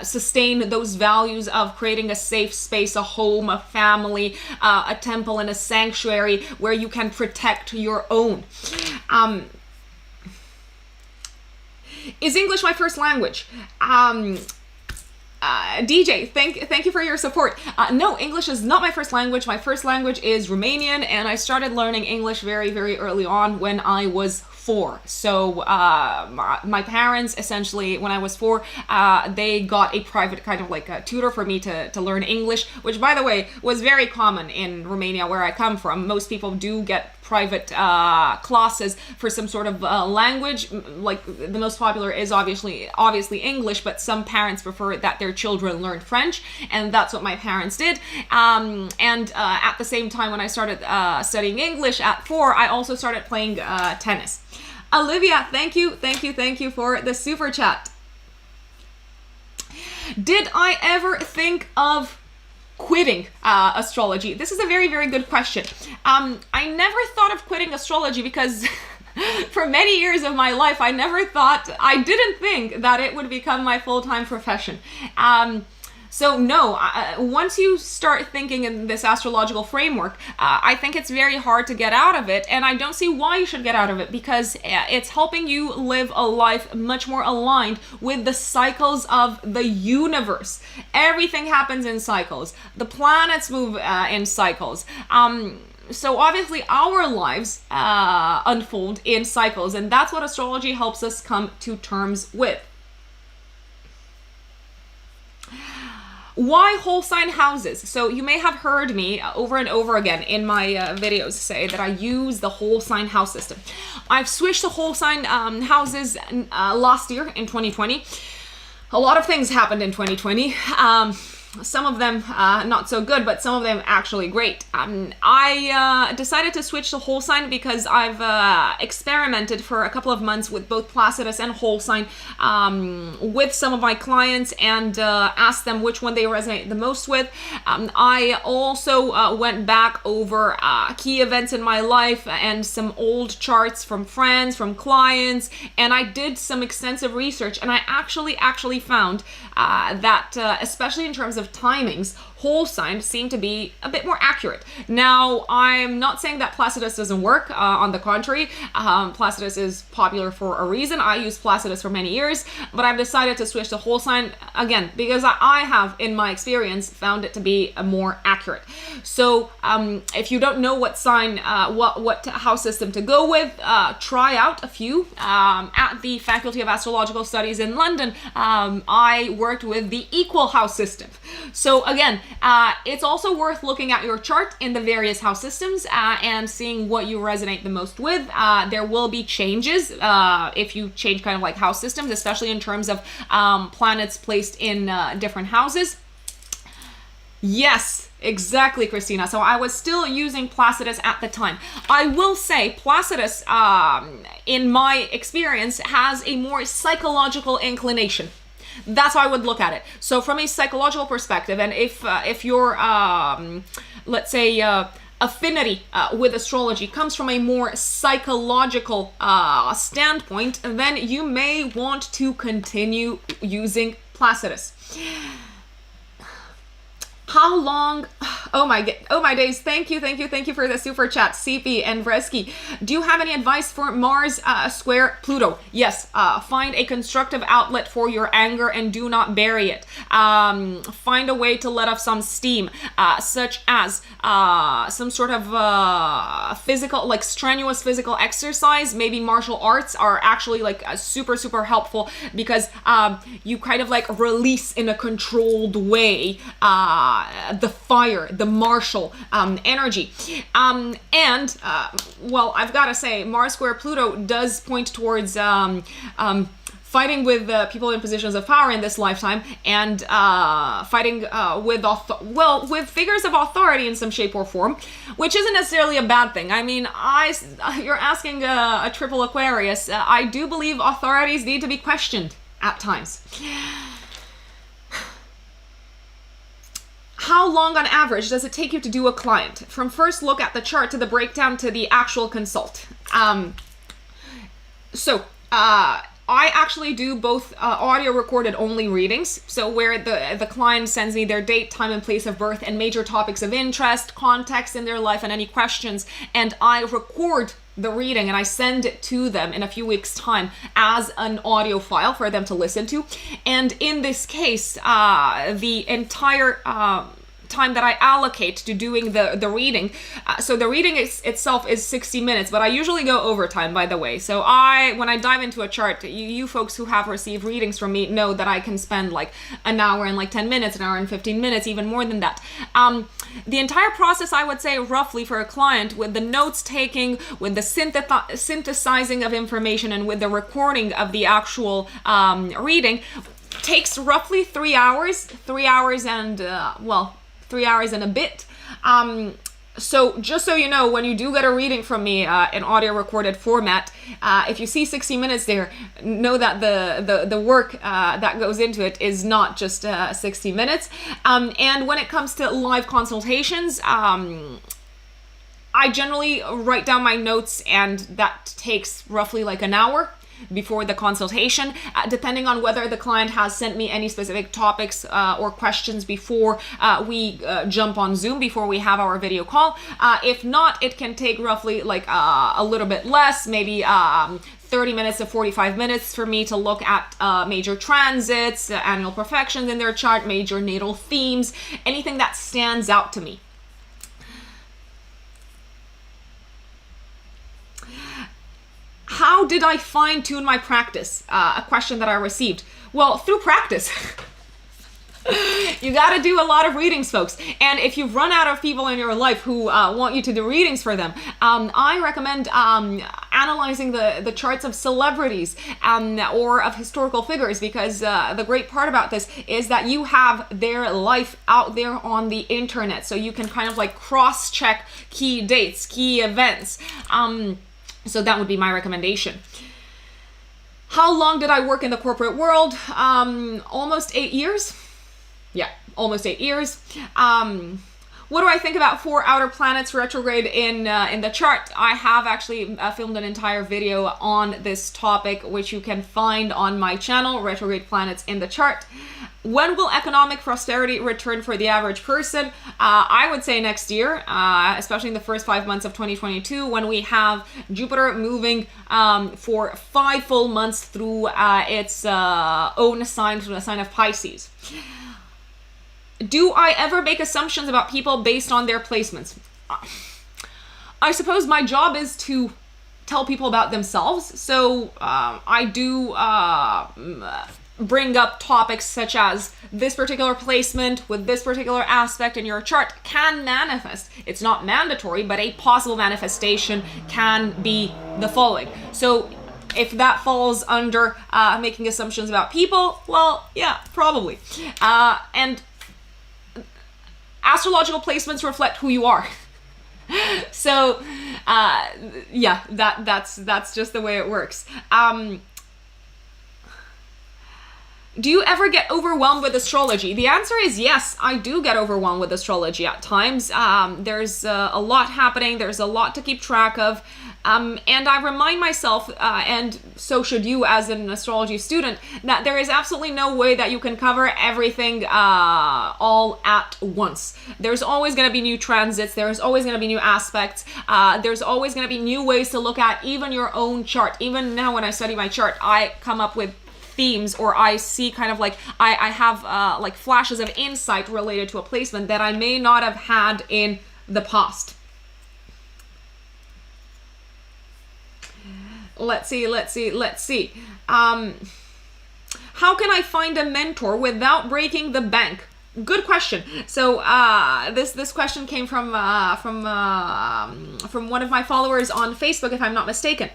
sustain those values of creating a safe space, a home, a family, a temple, and a sanctuary where you can protect your own. Is English my first language? DJ, thank you for your support. No, English is not my first language. My first language is Romanian, and I started learning English very, very early on when I was 4. So my parents, essentially, when I was 4, they got a private kind of like a tutor for me to learn English, which, by the way, was very common in Romania, where I come from. Most people do get private classes for some sort of language. Like the most popular is obviously English, but some parents prefer that their children learn French, and that's what my parents did. And at the same time, when I started studying English at 4, I also started playing tennis. Olivia, thank you for the super chat. Did I ever think of quitting astrology? This is a very, very good question. I never thought of quitting astrology because for many years of my life, I didn't think that it would become my full-time profession. So no, once you start thinking in this astrological framework, I think it's very hard to get out of it, and I don't see why you should get out of it, because it's helping you live a life much more aligned with the cycles of the universe. Everything happens in cycles. The planets move in cycles. So obviously our lives unfold in cycles, and that's what astrology helps us come to terms with. Why whole sign houses? So you may have heard me over and over again in my videos say that I use the whole sign house system. I've switched to whole sign houses last year in 2020. A lot of things happened in 2020. Some of them not so good, but some of them actually great. I decided to switch to whole sign because I've experimented for a couple of months with both Placidus and whole sign with some of my clients, and asked them which one they resonate the most with. I also went back over key events in my life and some old charts from friends, from clients, and I did some extensive research, and I actually found that especially in terms of timings, whole sign seem to be a bit more accurate. Now, I'm not saying that Placidus doesn't work. On the contrary, Placidus is popular for a reason. I used Placidus for many years, but I've decided to switch to whole sign again because I have, in my experience, found it to be more accurate. So if you don't know what sign, what house system to go with, try out a few. At the Faculty of Astrological Studies in London, I worked with the equal house system. So again, it's also worth looking at your chart in the various house systems and seeing what you resonate the most with. There will be changes if you change kind of like house systems, especially in terms of planets placed in different houses. Yes, exactly, Christina. So I was still using Placidus at the time. I will say Placidus, in my experience, has a more psychological inclination. That's how I would look at it. So from a psychological perspective, and if your let's say affinity with astrology comes from a more psychological standpoint, then you may want to continue using Placidus. How long? Oh my days. Thank you for the super chat, CP and Vresky. Do you have any advice for Mars square Pluto? Yes. Find a constructive outlet for your anger and do not bury it. Find a way to let off some steam, such as some sort of physical, like strenuous physical exercise. Maybe martial arts are actually like super helpful because you kind of like release in a controlled way the fire, the martial energy. Well, I've got to say, Mars square Pluto does point towards fighting with people in positions of power in this lifetime, and fighting with figures of authority in some shape or form, which isn't necessarily a bad thing. I mean, you're asking a triple Aquarius. I do believe authorities need to be questioned at times. How long on average does it take you to do a client? From first look at the chart to the breakdown to the actual consult. I actually do both audio recorded only readings. So where the client sends me their date, time and place of birth and major topics of interest, context in their life and any questions. And I record the reading and I send it to them in a few weeks' time as an audio file for them to listen to. And in this case, the entire time that I allocate to doing the reading, so the reading itself is 60 minutes, but I usually go overtime, by the way. So when I dive into a chart, you folks who have received readings from me know that I can spend like an hour and like 10 minutes, an hour and 15 minutes, even more than that. The entire process, I would say roughly for a client, with the notes taking, with the synthesizing of information, and with the recording of the actual reading, takes roughly 3 hours, 3 hours and 3 hours and a bit. So just so you know, when you do get a reading from me in audio recorded format, if you see 60 minutes there, know that the work that goes into it is not just 60 minutes. And when it comes to live consultations, I generally write down my notes, and that takes roughly like an hour before the consultation, depending on whether the client has sent me any specific topics or questions before we jump on Zoom, before we have our video call. If not, it can take roughly like a little bit less, maybe 30 minutes to 45 minutes for me to look at major transits, annual perfections in their chart, major natal themes, anything that stands out to me. How did I fine-tune my practice? A question that I received. Well, through practice. You got to do a lot of readings, folks. And if you've run out of people in your life who want you to do readings for them, I recommend analyzing the charts of celebrities or of historical figures, because the great part about this is that you have their life out there on the internet. So you can kind of like cross-check key dates, key events. So that would be my recommendation. How long did I work in the corporate world? Almost 8 years. Yeah, almost 8 years. What do I think about 4 outer planets retrograde in the chart? I have actually filmed an entire video on this topic, which you can find on my channel, Retrograde Planets in the Chart. When will economic prosperity return for the average person? I would say next year, especially in the first 5 months of 2022, when we have Jupiter moving for 5 full months through its own sign, through the sign of Pisces. Do I ever make assumptions about people based on their placements? I suppose my job is to tell people about themselves. So I do bring up topics such as this particular placement with this particular aspect in your chart can manifest. It's not mandatory, but a possible manifestation can be the following. So if that falls under making assumptions about people, well, yeah, probably. And astrological placements reflect who you are. So, yeah, that's just the way it works. Do you ever get overwhelmed with astrology? The answer is yes, I do get overwhelmed with astrology at times. There's a lot happening. There's a lot to keep track of. And I remind myself, and so should you as an astrology student, that there is absolutely no way that you can cover everything all at once. There's always going to be new transits. There's always going to be new aspects. There's always going to be new ways to look at even your own chart. Even now when I study my chart, I come up with themes, or I see kind of like, I have like flashes of insight related to a placement that I may not have had in the past. Let's see. How can I find a mentor without breaking the bank? Good question. So this question came from one of my followers on Facebook, if I'm not mistaken.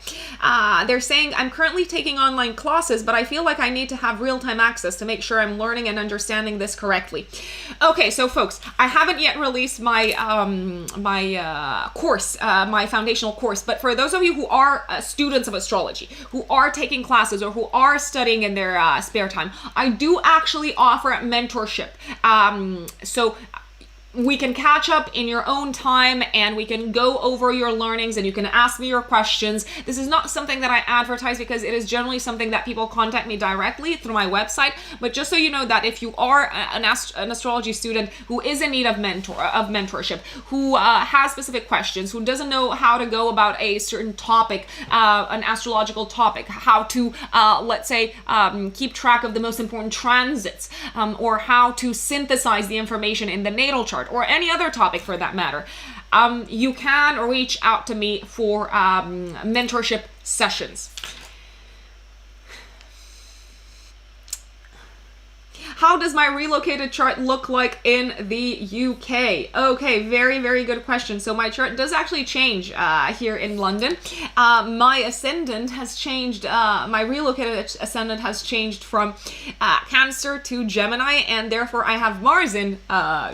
They're saying, I'm currently taking online classes, but I feel like I need to have real-time access to make sure I'm learning and understanding this correctly. Okay, so folks, I haven't yet released my course, my foundational course, but for those of you who are students of astrology, who are taking classes or who are studying in their spare time, I do actually offer mentorship. So we can catch up in your own time, and we can go over your learnings, and you can ask me your questions. This is not something that I advertise, because it is generally something that people contact me directly through my website. But just so you know that if you are an astrology student who is in need of mentorship, who has specific questions, who doesn't know how to go about a certain topic, an astrological topic, how to, let's say, keep track of the most important transits, or how to synthesize the information in the natal chart, or any other topic for that matter, you can reach out to me for mentorship sessions. How does my relocated chart look like in the UK? Okay, very, very good question. So my chart does actually change here in London. My ascendant has changed, my relocated ascendant has changed from Cancer to Gemini, and therefore I have Mars in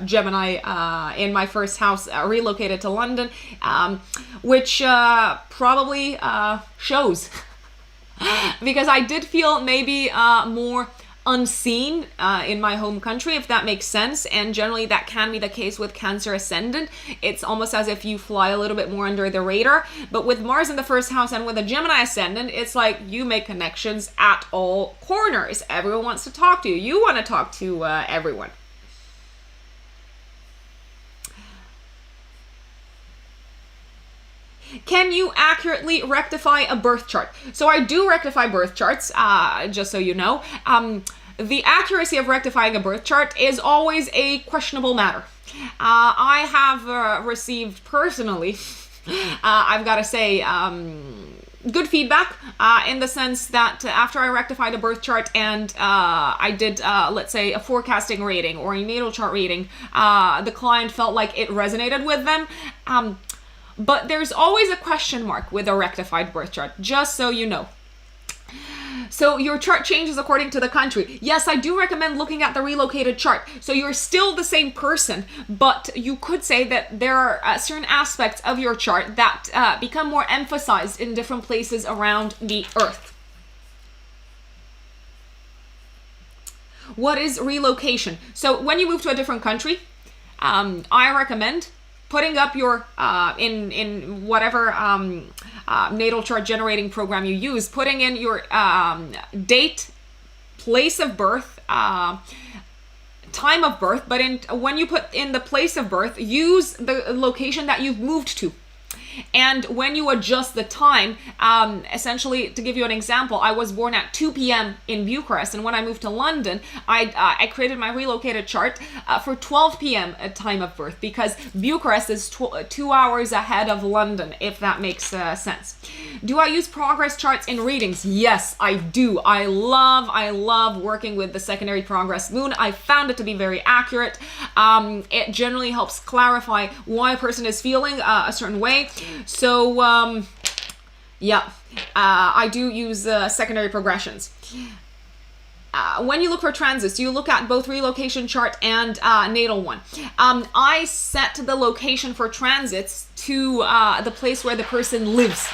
Gemini in my first house, relocated to London, which probably shows. Because I did feel maybe more unseen in my home country, if that makes sense. And generally that can be the case with Cancer ascendant. It's almost as if you fly a little bit more under the radar. But with Mars in the first house and with a Gemini ascendant, it's like you make connections at all corners. Everyone wants to talk to you. You want to talk to everyone. Can you accurately rectify a birth chart? So I do rectify birth charts, just so you know. The accuracy of rectifying a birth chart is always a questionable matter. I have received personally, I've got to say, good feedback in the sense that after I rectified a birth chart and I did, let's say, a forecasting reading or a natal chart reading, the client felt like it resonated with them. But there's always a question mark with a rectified birth chart, just so you know. So your chart changes according to the country. Yes, I do recommend looking at the relocated chart. So you're still the same person, but you could say that there are certain aspects of your chart that become more emphasized in different places around the Earth. What is relocation? So when you move to a different country, I recommend putting up your, in whatever natal chart generating program you use, putting in your date, place of birth, time of birth, but when you put in the place of birth, use the location that you've moved to. And when you adjust the time, essentially, to give you an example, I was born at 2 p.m. in Bucharest, and when I moved to London, I created my relocated chart for 12 p.m. time of birth, because Bucharest is 2 hours ahead of London, if that makes sense. Do I use progress charts in readings? Yes, I do. I love working with the secondary progress moon. I found it to be very accurate. It generally helps clarify why a person is feeling a certain way. So, yeah, I do use secondary progressions. When you look for transits, you look at both relocation chart and natal one. I set the location for transits to the place where the person lives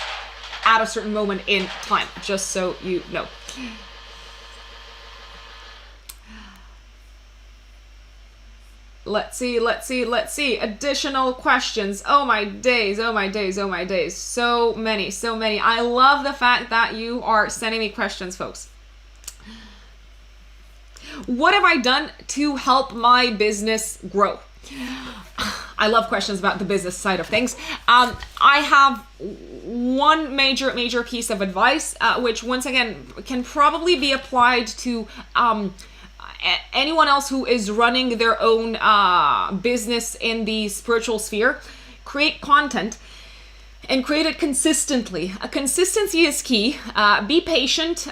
at a certain moment in time, just so you know. Let's see. Additional questions. Oh my days. So many. I love the fact that you are sending me questions, folks. What have I done to help my business grow? I love questions about the business side of things. I have one major piece of advice, which once again can probably be applied to anyone else who is running their own business in the spiritual sphere. Create content and create it consistently. Consistency is key. Be patient.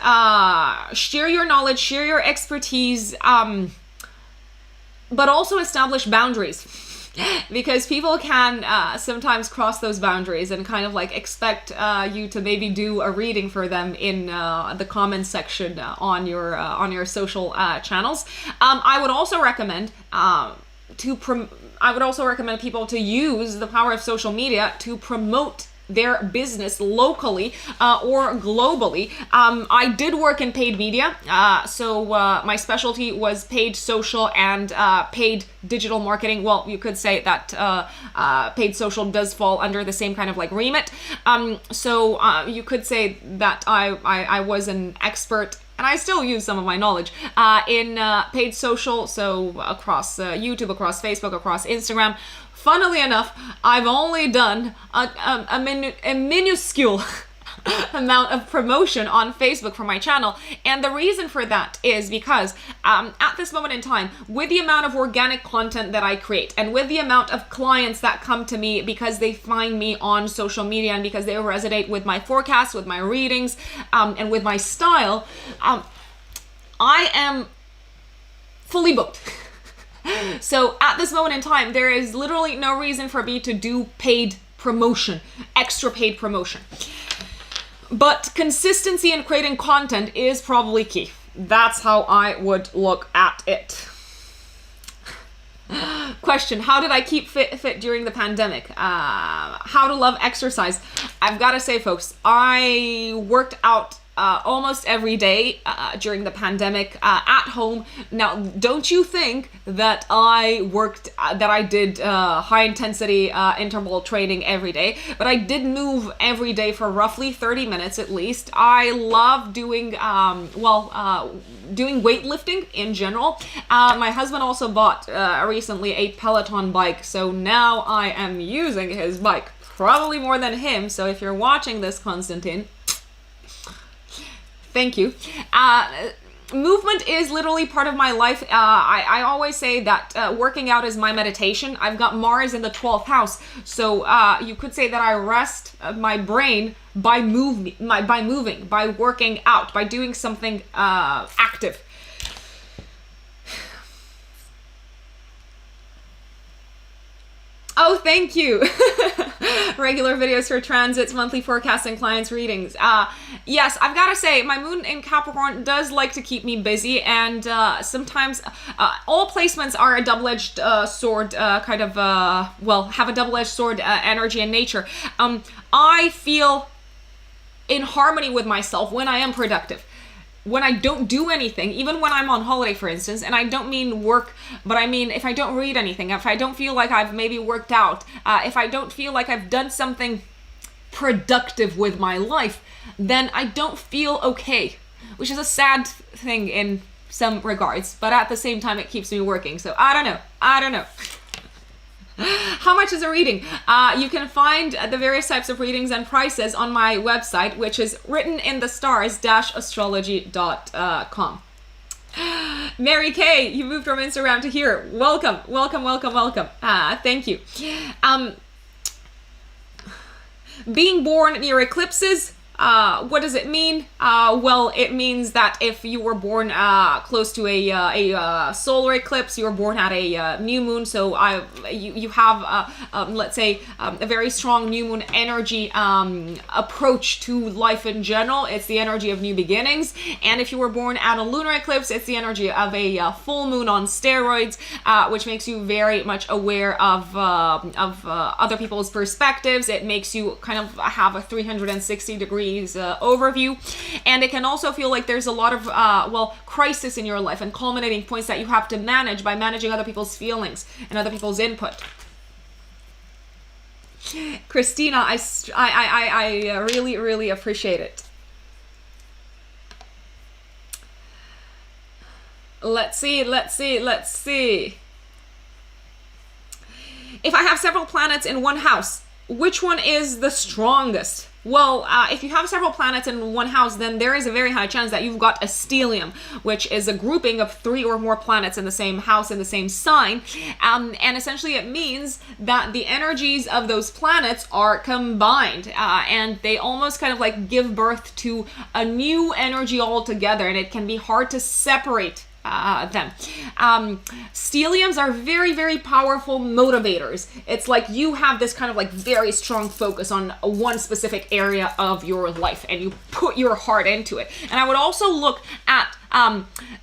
Share your knowledge, share your expertise, but also establish boundaries. Because people can sometimes cross those boundaries and kind of like expect you to maybe do a reading for them in the comments section on your social channels. I would also recommend people to use the power of social media to promote their business locally or globally. I did work in paid media, so my specialty was paid social and paid digital marketing. Well, you could say that paid social does fall under the same kind of like remit. So you could say that I was an expert, and I still use some of my knowledge in paid social, so across YouTube, across Facebook, across Instagram. Funnily enough, I've only done a minuscule amount of promotion on Facebook for my channel. And the reason for that is because at this moment in time, with the amount of organic content that I create and with the amount of clients that come to me because they find me on social media and because they resonate with my forecasts, with my readings, and with my style, I am fully booked. So at this moment in time, there is literally no reason for me to do paid promotion, extra paid promotion. But consistency in creating content is probably key. That's how I would look at it. Question, how did I keep fit during the pandemic? How to love exercise. I've got to say, folks, I worked out almost every day during the pandemic at home. Now, don't you think that I did high intensity interval training every day, but I did move every day for roughly 30 minutes at least. I love doing, doing weightlifting in general. My husband also bought recently a Peloton bike, so now I am using his bike, probably more than him. So if you're watching this, Konstantin, thank you. Movement is literally part of my life. I always say that working out is my meditation. I've got Mars in the 12th house. So you could say that I rest my brain by moving, by working out, by doing something active. Oh, thank you. Regular videos for transits, monthly forecasts, and clients' readings. Yes, I've got to say, my moon in Capricorn does like to keep me busy, and sometimes all placements are a double-edged sword, have a double-edged sword energy in nature. I feel in harmony with myself when I am productive. When I don't do anything, even when I'm on holiday, for instance, and I don't mean work, but I mean if I don't read anything, if I don't feel like I've maybe worked out, if I don't feel like I've done something productive with my life, then I don't feel okay, which is a sad thing in some regards, but at the same time, it keeps me working. So I don't know. How much is a reading? You can find the various types of readings and prices on my website, which is writtenindestars-astrology.com. Mary Kay, you moved from Instagram to here. Welcome. Thank you. Being born near eclipses. What does it mean? Well, it means that if you were born close to a solar eclipse, you were born at a new moon, so you have, let's say, a very strong new moon energy approach to life in general. It's the energy of new beginnings. And if you were born at a lunar eclipse, it's the energy of a full moon on steroids, which makes you very much aware of other people's perspectives. It makes you kind of have a 360-degree overview, and it can also feel like there's a lot of crisis in your life and culminating points that you have to manage by managing other people's feelings and other people's input. Christina, I really appreciate it. Let's see. If I have several planets in one house, which one is the strongest? Well, if you have several planets in one house, then there is a very high chance that you've got a stellium, which is a grouping of 3 or more planets in the same house, in the same sign. And essentially it means that the energies of those planets are combined, and they almost kind of like give birth to a new energy altogether, and it can be hard to separate them. Stelliums are very powerful motivators. It's like you have this kind of like very strong focus on one specific area of your life, and you put your heart into it. And I would also look at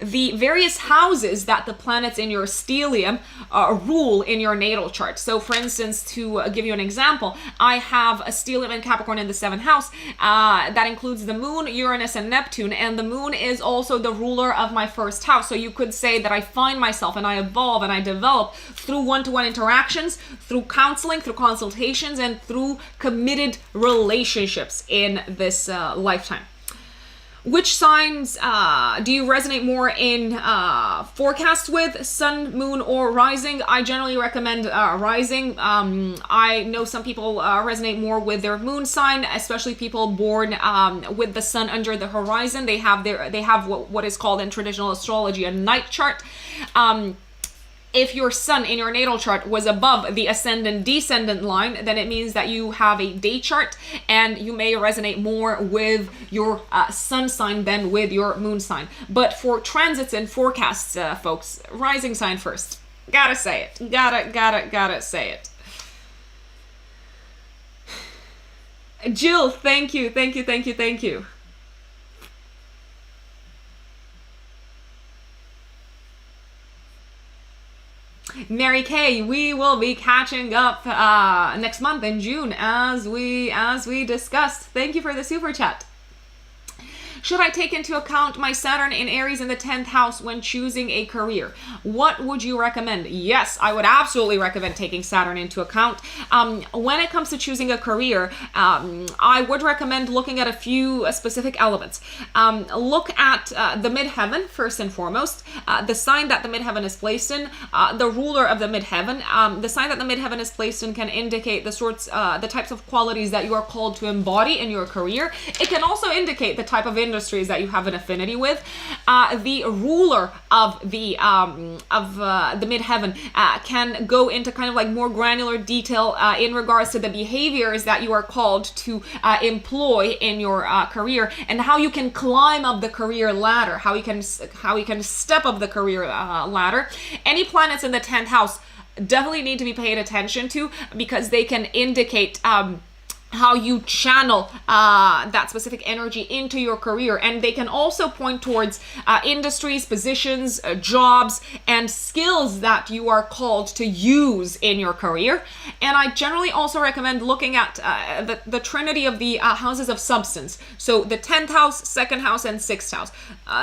the various houses that the planets in your stellium rule in your natal chart. So for instance, to give you an example, I have a stellium in Capricorn in the 7th house that includes the moon, Uranus, and Neptune, and the moon is also the ruler of my 1st house. So you could say that I find myself and I evolve and I develop through one-to-one interactions, through counseling, through consultations, and through committed relationships in this lifetime. Which signs do you resonate more in forecasts with, sun, moon, or rising? I generally recommend rising. I know some people resonate more with their moon sign, especially people born with the sun under the horizon. They have what is called in traditional astrology a night chart. If your sun in your natal chart was above the ascendant descendant line, then it means that you have a day chart and you may resonate more with your sun sign than with your moon sign. But for transits and forecasts, folks, rising sign first. Gotta say it. Gotta say it. Jill, thank you. Mary Kay, we will be catching up next month in June as we discussed. Thank you for the super chat. Should I take into account my Saturn in Aries in the 10th house when choosing a career? What would you recommend? Yes, I would absolutely recommend taking Saturn into account. When it comes to choosing a career, I would recommend looking at a few specific elements. Look at the midheaven first and foremost, the sign that the midheaven is placed in, the ruler of the midheaven. The sign that the midheaven is placed in can indicate the types of qualities that you are called to embody in your career. It can also indicate the type of industries that you have an affinity with. The ruler of the midheaven can go into kind of like more granular detail in regards to the behaviors that you are called to employ in your career, and how you can climb up the career ladder, how you can step up the career ladder. Any planets in the 10th house definitely need to be paid attention to, because they can indicate how you channel that specific energy into your career. And they can also point towards industries, positions, jobs, and skills that you are called to use in your career. And I generally also recommend looking at the trinity of the houses of substance. So the 10th house, 2nd house, and 6th house.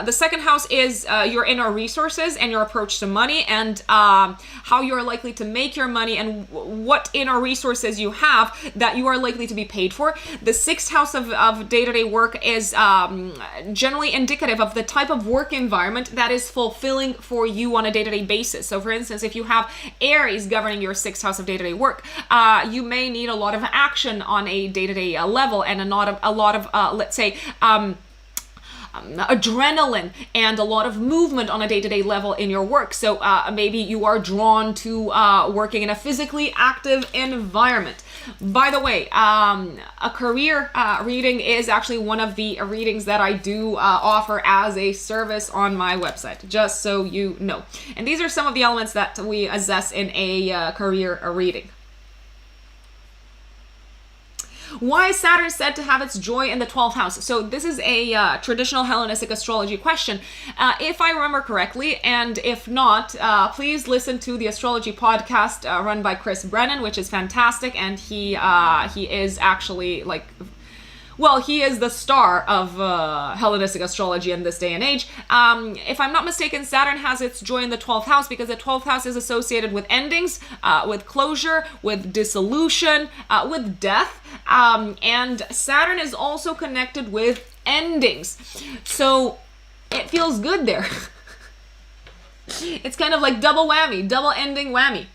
The 2nd house is your inner resources and your approach to money, and how you're likely to make your money, and what inner resources you have that you are likely to be paid for. The 6th house of day-to-day work is generally indicative of the type of work environment that is fulfilling for you on a day-to-day basis. So for instance, if you have Aries governing your 6th house of day-to-day work, you may need a lot of action on a day-to-day level, and a lot of let's say adrenaline and a lot of movement on a day-to-day level in your work. So maybe you are drawn to working in a physically active environment. By the way, a career reading is actually one of the readings that I do offer as a service on my website, just so you know. And these are some of the elements that we assess in a career reading. Why is Saturn said to have its joy in the 12th house? So this is a traditional Hellenistic astrology question. If I remember correctly, and if not, please listen to the astrology podcast run by Chris Brennan, which is fantastic, and he is actually like... well, he is the star of Hellenistic astrology in this day and age. If I'm not mistaken, Saturn has its joy in the 12th house because the 12th house is associated with endings, with closure, with dissolution, with death. And Saturn is also connected with endings. So it feels good there. It's kind of like double whammy, double ending whammy.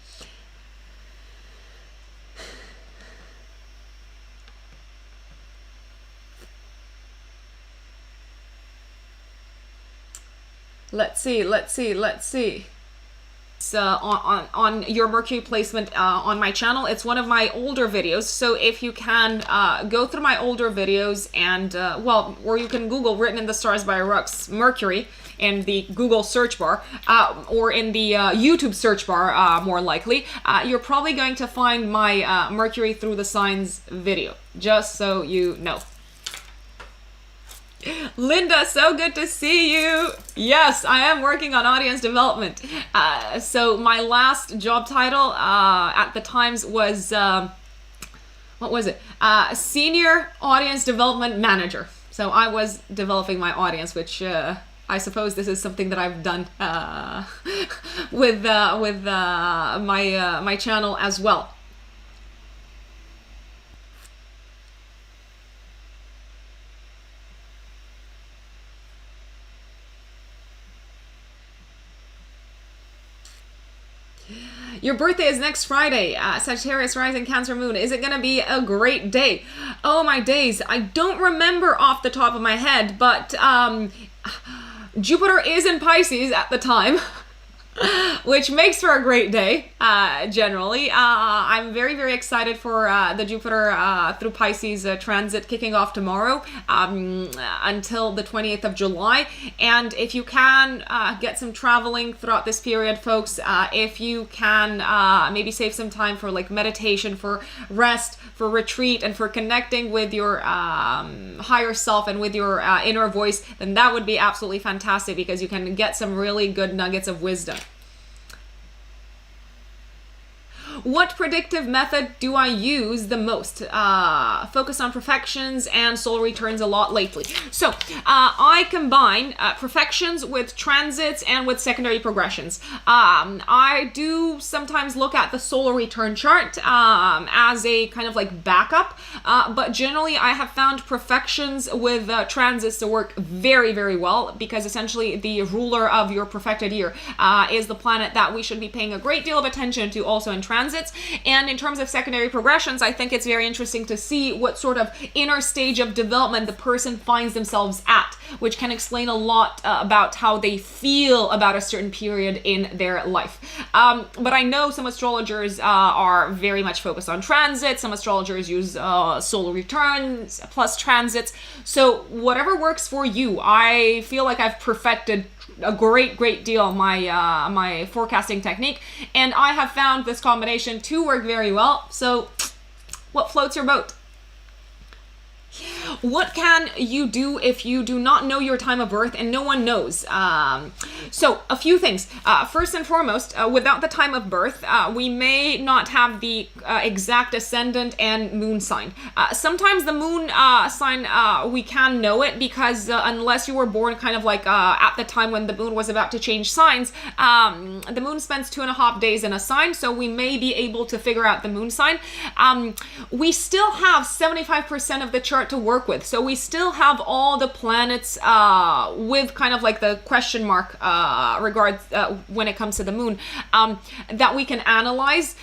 Let's see. So on your Mercury placement on my channel, it's one of my older videos. So if you can go through my older videos and, or you can Google Written in the Stars by Rux Mercury in the Google search bar, or in the YouTube search bar, more likely, you're probably going to find my Mercury Through the Signs video, just so you know. Linda, so good to see you. Yes, I am working on audience development. So my last job title at the Times was, what was it? Senior Audience Development Manager. So I was developing my audience, which I suppose this is something that I've done with my channel as well. Your birthday is next Friday, Sagittarius rising, Cancer moon. Is it going to be a great day? Oh my days, I don't remember off the top of my head, but Jupiter is in Pisces at the time. which makes for a great day, generally. I'm very, very excited for the Jupiter through Pisces transit kicking off tomorrow until the 28th of July. And if you can get some traveling throughout this period, folks, if you can maybe save some time for like meditation, for rest, for retreat, and for connecting with your higher self and with your inner voice, then that would be absolutely fantastic, because you can get some really good nuggets of wisdom. What predictive method do I use the most? Focus on perfections and solar returns a lot lately. So I combine perfections with transits and with secondary progressions. I do sometimes look at the solar return chart as a kind of like backup, but generally I have found perfections with transits to work very, very well, because essentially the ruler of your perfected year is the planet that we should be paying a great deal of attention to also in transits. And in terms of secondary progressions, I think it's very interesting to see what sort of inner stage of development the person finds themselves at, which can explain a lot about how they feel about a certain period in their life. But I know some astrologers are very much focused on transits. Some astrologers use solar returns plus transits. So whatever works for you. I feel like I've perfected a great deal my my forecasting technique, and I have found this combination to work very well. So what floats your boat? What can you do if you do not know your time of birth and no one knows? So a few things. First and foremost, without the time of birth, we may not have the exact ascendant and moon sign. Sometimes the moon sign, we can know it, because unless you were born kind of like at the time when the moon was about to change signs, the moon spends 2.5 days in a sign, so we may be able to figure out the moon sign. We still have 75% of the chart to work with, so we still have all the planets with kind of like the question mark regards when it comes to the moon that we can analyze.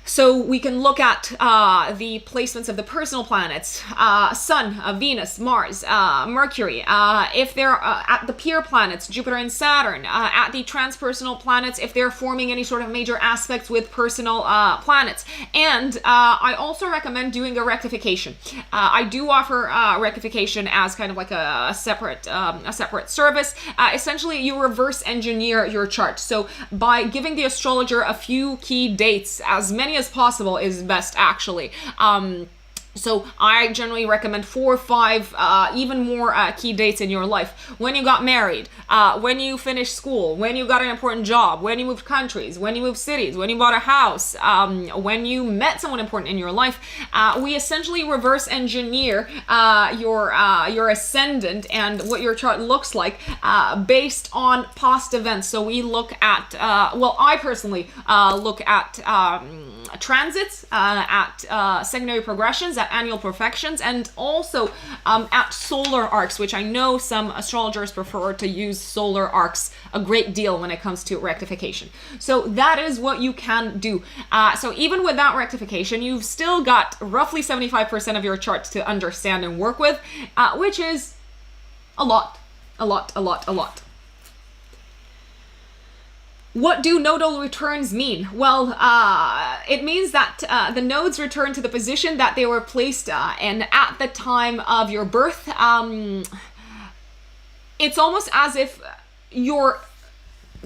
So we can look at the placements of the personal planets, Sun, Venus, Mars, Mercury, if they're at the peer planets, Jupiter and Saturn, at the transpersonal planets, if they're forming any sort of major aspects with personal planets. And I also recommend doing a rectification. I do offer rectification as kind of like a separate service. Essentially, you reverse engineer your chart. So by giving the astrologer a few key dates, as many as possible is best, actually. So I generally recommend 4 or 5, even more key dates in your life. When you got married, when you finished school, when you got an important job, when you moved countries, when you moved cities, when you bought a house, when you met someone important in your life. We essentially reverse engineer your ascendant and what your chart looks like based on past events. So we look at, well, I personally look at transits, at secondary progressions, at annual perfections, and also at solar arcs, which I know some astrologers prefer to use solar arcs a great deal when it comes to rectification. So that is what you can do. So even without rectification, you've still got roughly 75% of your chart to understand and work with, which is a lot. What do nodal returns mean? Well, it means that the nodes return to the position that they were placed in at the time of your birth. It's almost as if your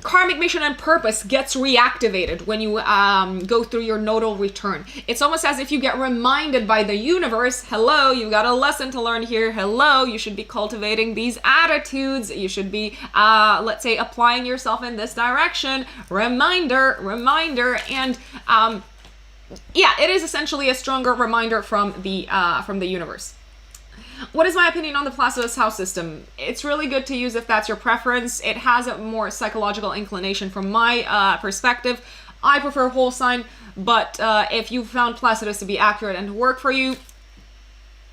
karmic mission and purpose gets reactivated when you go through your nodal return. It's almost as if you get reminded by the universe, hello, you've got a lesson to learn here. Hello, you should be cultivating these attitudes. You should be, let's say, applying yourself in this direction. Reminder. And yeah, it is essentially a stronger reminder from the universe. What is my opinion on the Placidus house system? It's really good to use if that's your preference. It has a more psychological inclination from my perspective. I prefer whole sign, but if you found Placidus to be accurate and to work for you,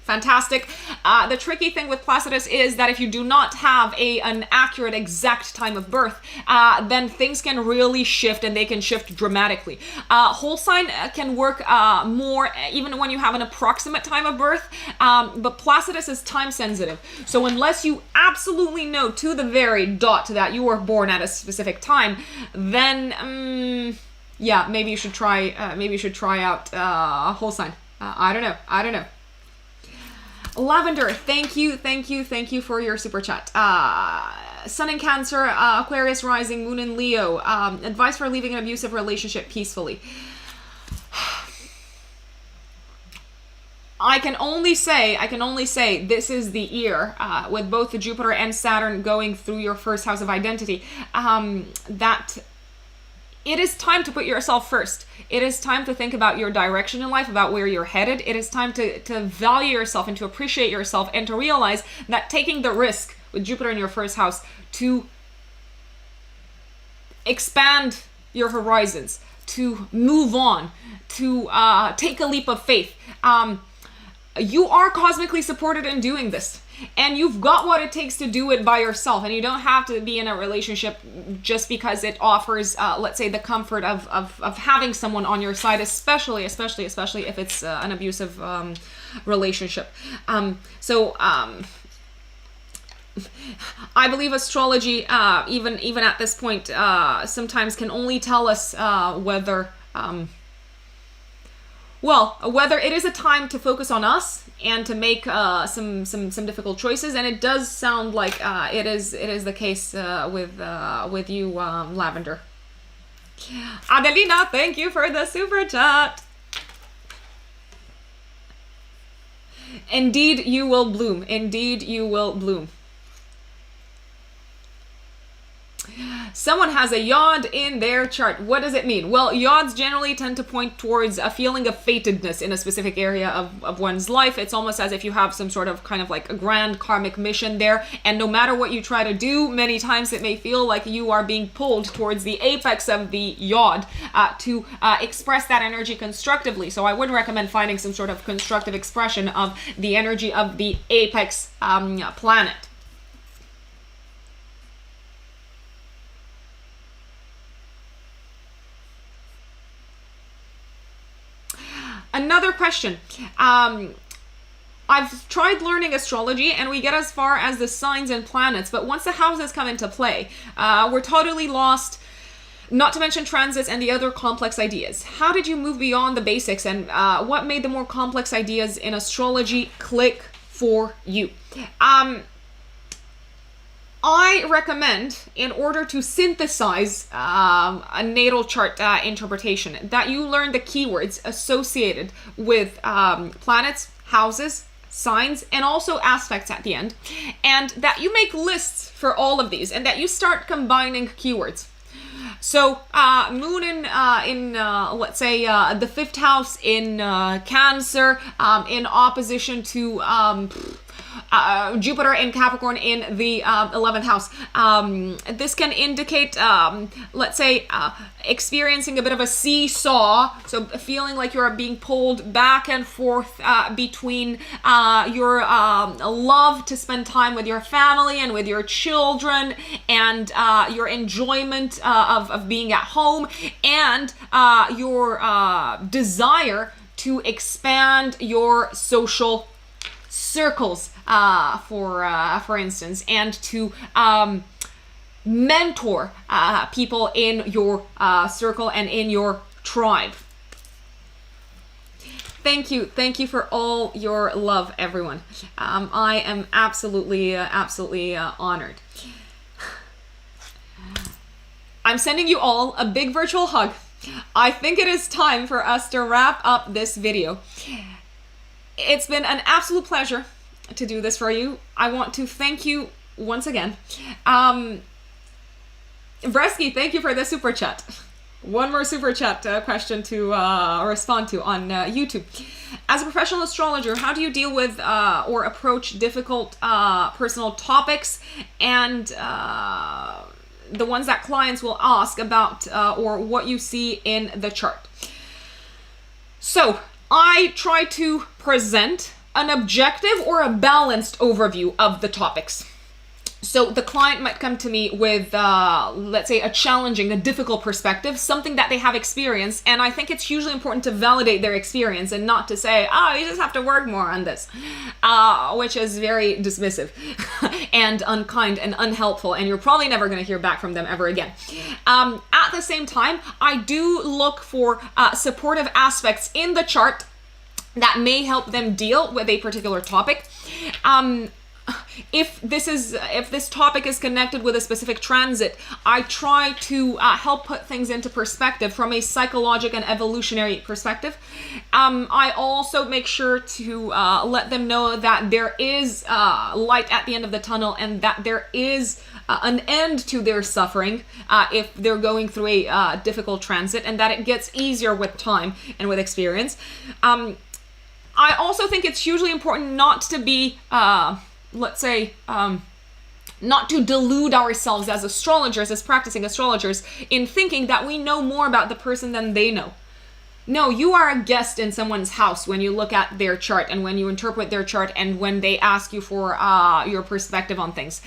Fantastic. The tricky thing with Placidus is that if you do not have an accurate, exact time of birth, then things can really shift, and they can shift dramatically. Whole sign can work more even when you have an approximate time of birth, but Placidus is time sensitive. So unless you absolutely know to the very dot that you were born at a specific time, then yeah, maybe you should try out whole sign. I don't know. Lavender, thank you for your super chat. Sun in Cancer, Aquarius rising, Moon in Leo. Advice for leaving an abusive relationship peacefully. I can only say this is the year, with both the Jupiter and Saturn going through your first house of identity, that it is time to put yourself first. It is time to think about your direction in life, about where you're headed. It is time to value yourself and to appreciate yourself, and to realize that taking the risk with Jupiter in your first house to expand your horizons, to move on, to take a leap of faith. You are cosmically supported in doing this. And you've got what it takes to do it by yourself. And you don't have to be in a relationship just because it offers, let's say, the comfort of having someone on your side, especially if it's an abusive relationship. So I believe astrology, even at this point, sometimes can only tell us whether it is a time to focus on us and to make some difficult choices, and it does sound like it is the case with you, Lavender. Adelina, thank you for the super chat. Indeed, you will bloom. Indeed, you will bloom. Someone has a yod in their chart. What does it mean? Well, yods generally tend to point towards a feeling of fatedness in a specific area of one's life. It's almost as if you have some sort of kind of like a grand karmic mission there, and no matter what you try to do, many times it may feel like you are being pulled towards the apex of the yod to express that energy constructively. So I would recommend finding some sort of constructive expression of the energy of the apex planet. Another question. I've tried learning astrology and we get as far as the signs and planets, but once the houses come into play, we're totally lost, not to mention transits and the other complex ideas. How did you move beyond the basics, and what made the more complex ideas in astrology click for you? I recommend, in order to synthesize a natal chart interpretation, that you learn the keywords associated with planets, houses, signs, and aspects at the end, and that you make lists for all of these, and that you start combining keywords. So Moon in let's say the 5th house in Cancer, in opposition to Jupiter in Capricorn in the 11th house. This can indicate, let's say, experiencing a bit of a seesaw, so feeling like you're being pulled back and forth between your love to spend time with your family and with your children, and your enjoyment of being at home, and your desire to expand your social circles, for instance, and to mentor people in your circle and in your tribe. Thank you for all your love, everyone. I am absolutely honored. I'm sending you all a big virtual hug. I think it is time for us to wrap up this video. It's been an absolute pleasure to do this for you. I want to thank you once again. Bresky, thank you for the super chat. One more super chat question to respond to on YouTube. As a professional astrologer, how do you deal with or approach difficult personal topics and the ones that clients will ask about or what you see in the chart? So I try to present an objective or a balanced overview of the topics. So the client might come to me with, let's say, a challenging, a difficult perspective, something that they have experienced, and I think it's usually important to validate their experience and not to say, oh, you just have to work more on this, which is very dismissive and unkind and unhelpful, and you're probably never going to hear back from them ever again. At the same time, I do look for supportive aspects in the chart that may help them deal with a particular topic. If this topic is connected with a specific transit, I try to help put things into perspective from a psychological and evolutionary perspective. I also make sure to let them know that there is light at the end of the tunnel, and that there is an end to their suffering if they're going through a difficult transit, and that it gets easier with time and with experience. I also think it's hugely important not to be let's say, not to delude ourselves as astrologers, as practicing astrologers, in thinking that we know more about the person than they know. No, you are a guest in someone's house when you look at their chart and when you interpret their chart and when they ask you for your perspective on things.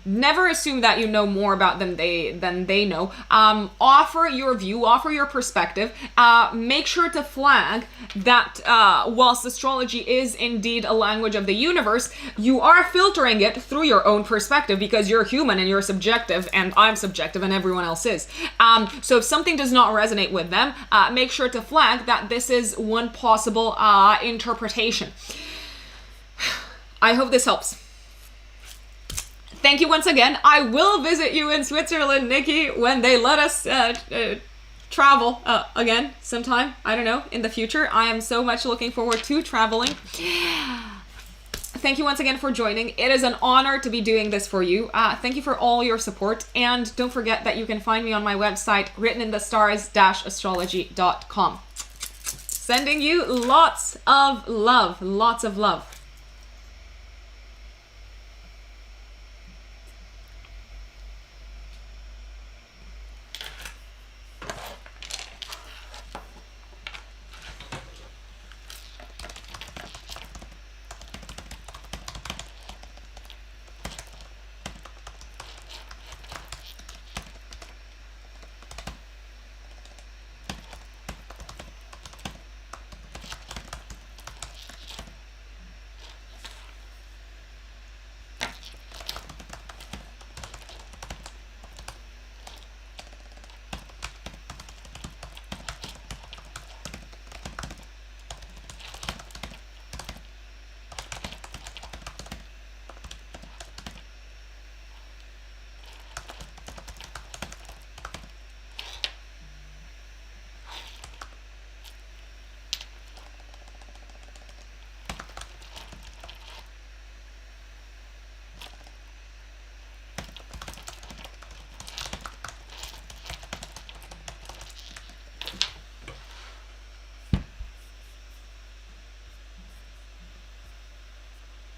Never assume that you know more about them than they know. Offer your view, offer your perspective. Make sure to flag that whilst astrology is indeed a language of the universe, you are filtering it through your own perspective, because you're human and you're subjective, and I'm subjective and everyone else is. So if something does not resonate with them, make sure to flag that this is one possible interpretation. I hope this helps. Thank you once again. I will visit you in Switzerland, Nikki, when they let us travel again sometime. I don't know, in the future. I am so much looking forward to traveling. Thank you once again for joining. It is an honor to be doing this for you. Thank you for all your support. And don't forget that you can find me on my website, writteninthestars-astrology.com. Sending you lots of love.